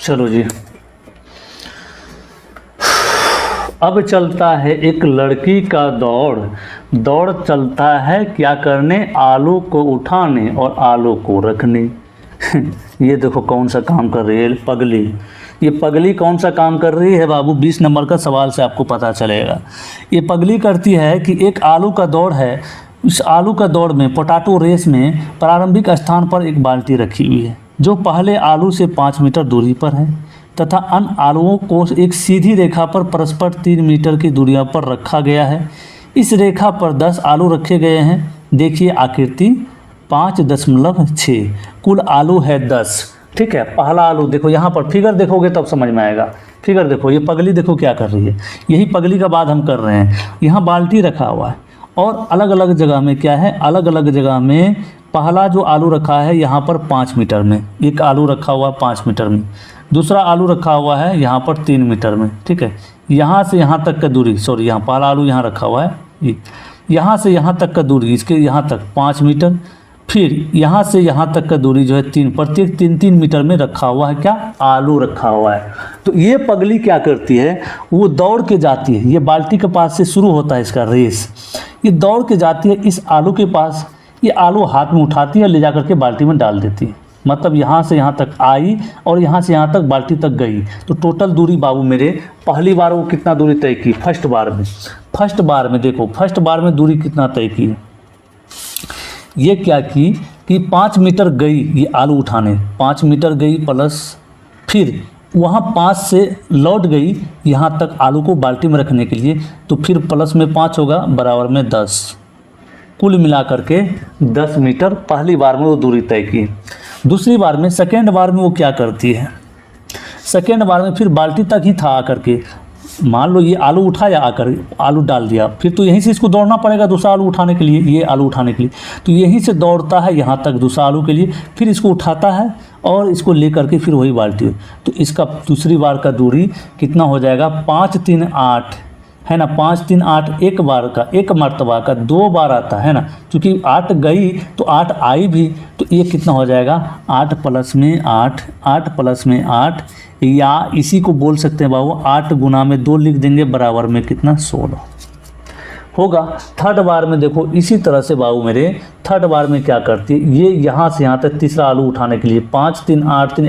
Speaker 1: चलो जी, अब चलता है एक लड़की का दौड़ चलता है क्या करने? आलू को उठाने और आलू को रखने। ये देखो कौन सा काम कर रही है पगली। ये पगली कौन सा काम कर रही है बाबू? 20 नंबर का सवाल से आपको पता चलेगा। ये पगली करती है कि एक आलू का दौड़ है, इस आलू का दौड़ में पोटैटो रेस में प्रारंभिक स्थान पर एक बाल्टी रखी हुई है जो पहले आलू से 5 मीटर दूरी पर है तथा अन्य आलुओं को एक सीधी रेखा पर परस्पर 3 मीटर की दूरी पर रखा गया है। इस रेखा पर 10 आलू रखे गए हैं। देखिए आकृति 5.6, कुल आलू है 10। ठीक है, पहला आलू देखो, यहाँ पर फिगर देखोगे तब समझ में आएगा। फिगर देखो, ये पगली देखो क्या कर रही है। यही पगली का बात हम कर रहे हैं। यहाँ बाल्टी रखा हुआ है और अलग अलग जगह में क्या है, अलग अलग जगह में पहला जो आलू रखा है यहाँ पर 5 मीटर में, एक आलू रखा हुआ 5 मीटर में, दूसरा आलू रखा हुआ है यहाँ पर 3 मीटर में। ठीक है, यहाँ से यहाँ तक का दूरी, सॉरी यहाँ पहला आलू यहाँ रखा हुआ है, यहाँ से यहाँ तक का दूरी इसके यहाँ तक 5 मीटर, फिर यहाँ से यहाँ तक का दूरी जो है 3, प्रत्येक 3-3 मीटर में रखा हुआ है क्या? आलू रखा हुआ है। तो ये पगली क्या करती है, वो दौड़ के जाती है। ये बाल्टी के पास से शुरू होता है इसका रेस। ये दौड़ के जाती है इस आलू के पास, ये आलू हाथ में उठाती है, ले जा करके बाल्टी में डाल देती है। मतलब यहाँ से यहाँ तक आई और यहाँ से यहाँ तक बाल्टी तक गई। तो टोटल दूरी बाबू मेरे, पहली बार वो कितना दूरी तय की? फर्स्ट बार में देखो, फर्स्ट बार में दूरी कितना तय की? ये क्या की कि 5 मीटर गई ये आलू उठाने, 5 मीटर गई प्लस फिर वहाँ 5 से लौट गई यहाँ तक आलू को बाल्टी में रखने के लिए, तो फिर प्लस में 5 होगा बराबर में 10, कुल मिला करके 10 मीटर पहली बार में वो दूरी तय की। दूसरी बार में, सेकेंड बार में वो क्या करती है? सेकेंड बार में फिर बाल्टी तक ही था आकर के, मान लो ये आलू उठाया, आकर आलू डाल दिया, फिर तो यहीं से इसको दौड़ना पड़ेगा दूसरा आलू उठाने के लिए, ये आलू उठाने के लिए। तो यहीं से दौड़ता है यहाँ तक दूसरा आलू के लिए, फिर इसको उठाता है और इसको ले करके फिर वही बाल्टी। तो इसका दूसरी बार का दूरी कितना हो जाएगा? 5 3 8 है ना, 5 3 8, एक बार का, एक मर्तबा का 2 बार आता है ना, क्योंकि 8 गई तो 8 आई भी, तो ये कितना हो जाएगा? 8 प्लस में 8, 8 प्लस में 8, या इसी को बोल सकते हैं बाबू 8 गुना में 2 लिख देंगे बराबर में कितना? 16 होगा। थर्ड बार में देखो इसी तरह से बाबू मेरे, थर्ड बार में क्या करती है, ये यहाँ से यहाँ तक तीसरा आलू उठाने के लिए 5 3 8 3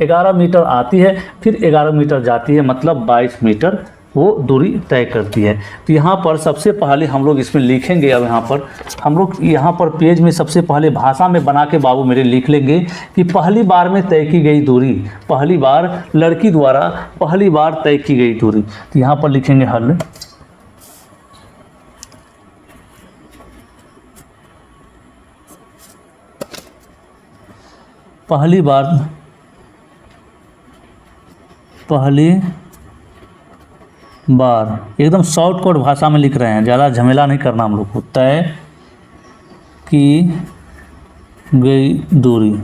Speaker 1: 11 मीटर आती है, फिर 11 मीटर जाती है, मतलब 22 मीटर वो दूरी तय करती है। तो यहाँ पर सबसे पहले हम लोग इसमें लिखेंगे, अब यहाँ पर हम लोग यहाँ पर पेज में सबसे पहले भाषा में बना के बाबू मेरे लिख लेंगे कि पहली बार में तय की गई दूरी, पहली बार लड़की द्वारा पहली बार तय की गई दूरी। तो यहाँ पर लिखेंगे हल, पहली बार एकदम शॉर्टकट भाषा में लिख रहे हैं, ज़्यादा झमेला नहीं करना हम लोग को। तय की गई दूरी,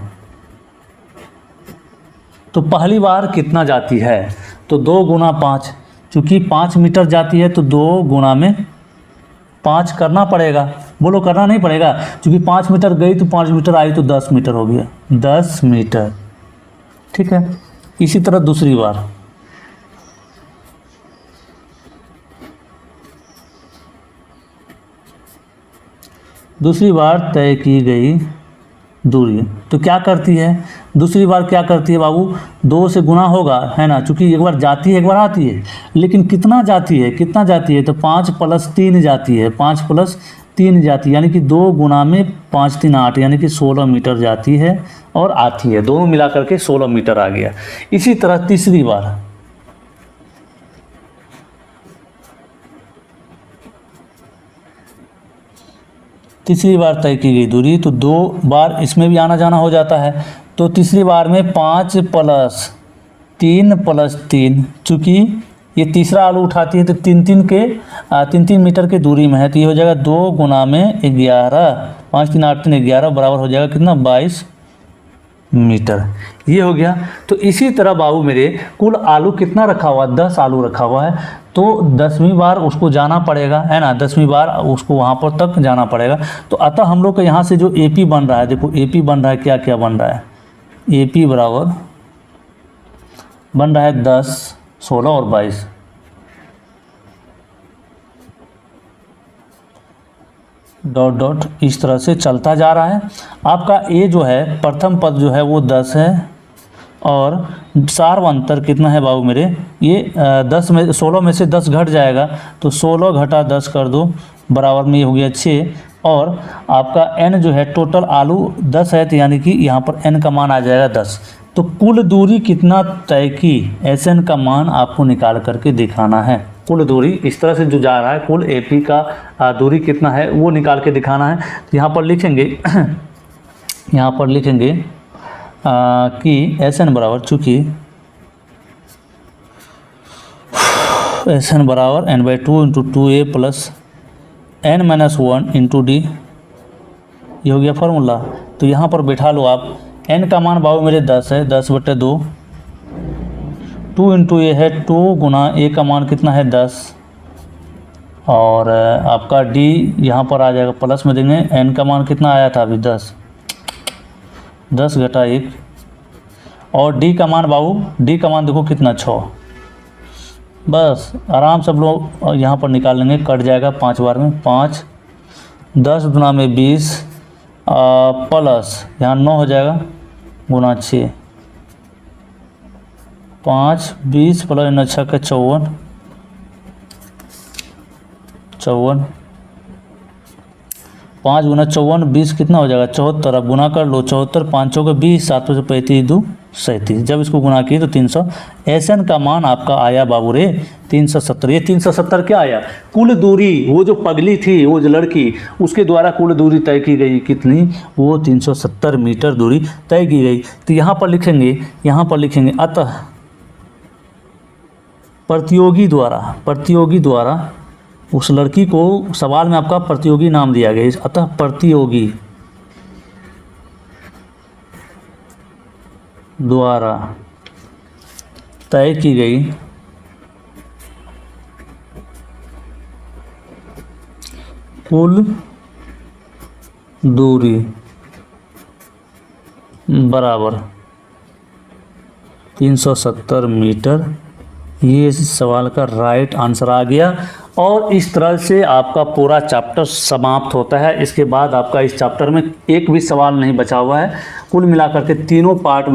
Speaker 1: तो पहली बार कितना जाती है? तो 2 गुना 5, चूँकि 5 मीटर जाती है तो 2 गुना में 5 करना पड़ेगा। बोलो करना नहीं पड़ेगा, क्योंकि 5 मीटर गई तो 5 मीटर आई तो 10 मीटर हो गया, 10 मीटर। ठीक है, इसी तरह दूसरी बार, तय की गई दूरी। तो क्या करती है, दूसरी बार क्या करती है बाबू, 2 से गुना होगा, है ना, चूँकि एक बार जाती है एक बार आती है, लेकिन कितना जाती है, कितना जाती है, तो 5 + 3 जाती है, 5 + 3 जाती है, यानी कि 2 गुना में 5 3 8, यानी कि 16 मीटर जाती है और आती है, दोनों मिला करके 16 मीटर आ गया। इसी तरह तीसरी बार, तय की गई दूरी, तो 2 बार इसमें भी आना जाना हो जाता है, तो तीसरी बार में 5 + 3 चूँकि ये तीसरा आलू उठाती है तो 3 मीटर के दूरी में है, तो ये हो जाएगा 2 गुना में 11, 5 3 8 3 11 बराबर हो जाएगा कितना, 22 मीटर। ये हो गया। तो इसी तरह बाबू मेरे कुल आलू कितना रखा हुआ, 10 आलू रखा हुआ है, तो 10वीं बार उसको जाना पड़ेगा, है ना, 10वीं बार उसको वहाँ पर तक जाना पड़ेगा। तो अतः हम लोग का यहाँ से जो AP बन रहा है, देखो AP बन रहा है, क्या क्या बन रहा है, AP बराबर बन रहा है 10, 16 और 22, डॉट डॉट इस तरह से चलता जा रहा है। आपका A जो है, प्रथम पद जो है वो 10 है, और सार्व अंतर कितना है बाबू मेरे, ये 16 में से 10 घट जाएगा, तो 16 - 10 कर दो, बराबर में ये हो गया 6, और आपका n जो है, टोटल आलू 10 है, तो यानी कि यहाँ पर n का मान आ जाएगा 10। तो कुल दूरी कितना तय की, SN का मान आपको निकाल करके दिखाना है। कुल दूरी इस तरह से जो जा रहा है, कुल AP का दूरी कितना है वो निकाल के दिखाना है। तो यहाँ पर लिखेंगे यहाँ पर लिखेंगे कि SN बराबर, चूँकि SN बराबर n/2 × 2A + n - 1 × D, ये हो गया फार्मूला। तो यहाँ पर बैठा लो आप, n का मान बाबू मेरे 10 है, 10/2, 2 × A है 2 गुना A का मान कितना है 10, और आपका D यहाँ पर आ जाएगा, प्लस में देंगे, n का मान कितना आया था अभी 10 - 1, और D का मान बाबू, D का मान देखो कितना 6, बस आराम से आप लोग यहाँ पर निकाल लेंगे, कट जाएगा 5 बार में, 5 10 गुना में 20 प्लस यहाँ 9 हो जाएगा गुना 6, 5 20 + 9 6 के 54, 5 गुना 54 20 कितना हो जाएगा 74, अब गुना कर लो, 74 5 चौके 20, 7 से 35 2 37, जब इसको गुना किए तो 300। SN का मान आपका आया बाबू रे 370। ये 370 क्या आया, कुल दूरी, वो जो पगली थी, वो जो लड़की, उसके द्वारा कुल दूरी तय की गई, कितनी, वो 370 मीटर दूरी तय की गई। तो यहाँ पर लिखेंगे अतः प्रतियोगी द्वारा उस लड़की को, सवाल में आपका प्रतियोगी नाम दिया गया, अतः प्रतियोगी द्वारा तय की गई कुल दूरी बराबर 370 मीटर। ये इस सवाल का राइट आंसर आ गया, और इस तरह से आपका पूरा चैप्टर समाप्त होता है। इसके बाद आपका इस चैप्टर में एक भी सवाल नहीं बचा हुआ है। कुल मिलाकर के 3 पार्ट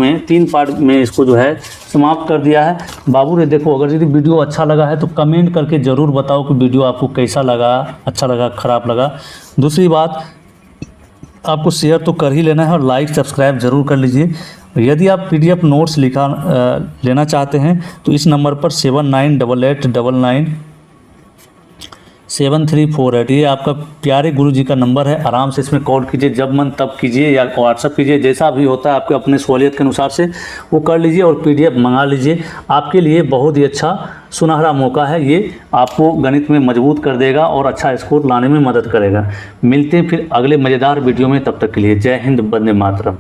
Speaker 1: में इसको जो है समाप्त कर दिया है। बाबू ने देखो, अगर यदि वीडियो अच्छा लगा है तो कमेंट करके ज़रूर बताओ कि वीडियो आपको कैसा लगा, अच्छा लगा, ख़राब लगा। दूसरी बात, आपको शेयर तो कर ही लेना है और लाइक सब्सक्राइब ज़रूर कर लीजिए। यदि आप PDF नोट्स लेना चाहते हैं तो इस नंबर पर 7988997348, ये आपका प्यारे गुरुजी का नंबर है। आराम से इसमें कॉल कीजिए, जब मन तब कीजिए, या व्हाट्सअप कीजिए, जैसा भी होता है आपके अपने सहूलियत के अनुसार से वो कर लीजिए, और PDF मंगा लीजिए। आपके लिए बहुत ही अच्छा सुनहरा मौका है, ये आपको गणित में मजबूत कर देगा और अच्छा स्कोर लाने में मदद करेगा। मिलते हैं फिर अगले मज़ेदार वीडियो में, तब तक के लिए जय हिंद, वंदे मातरम।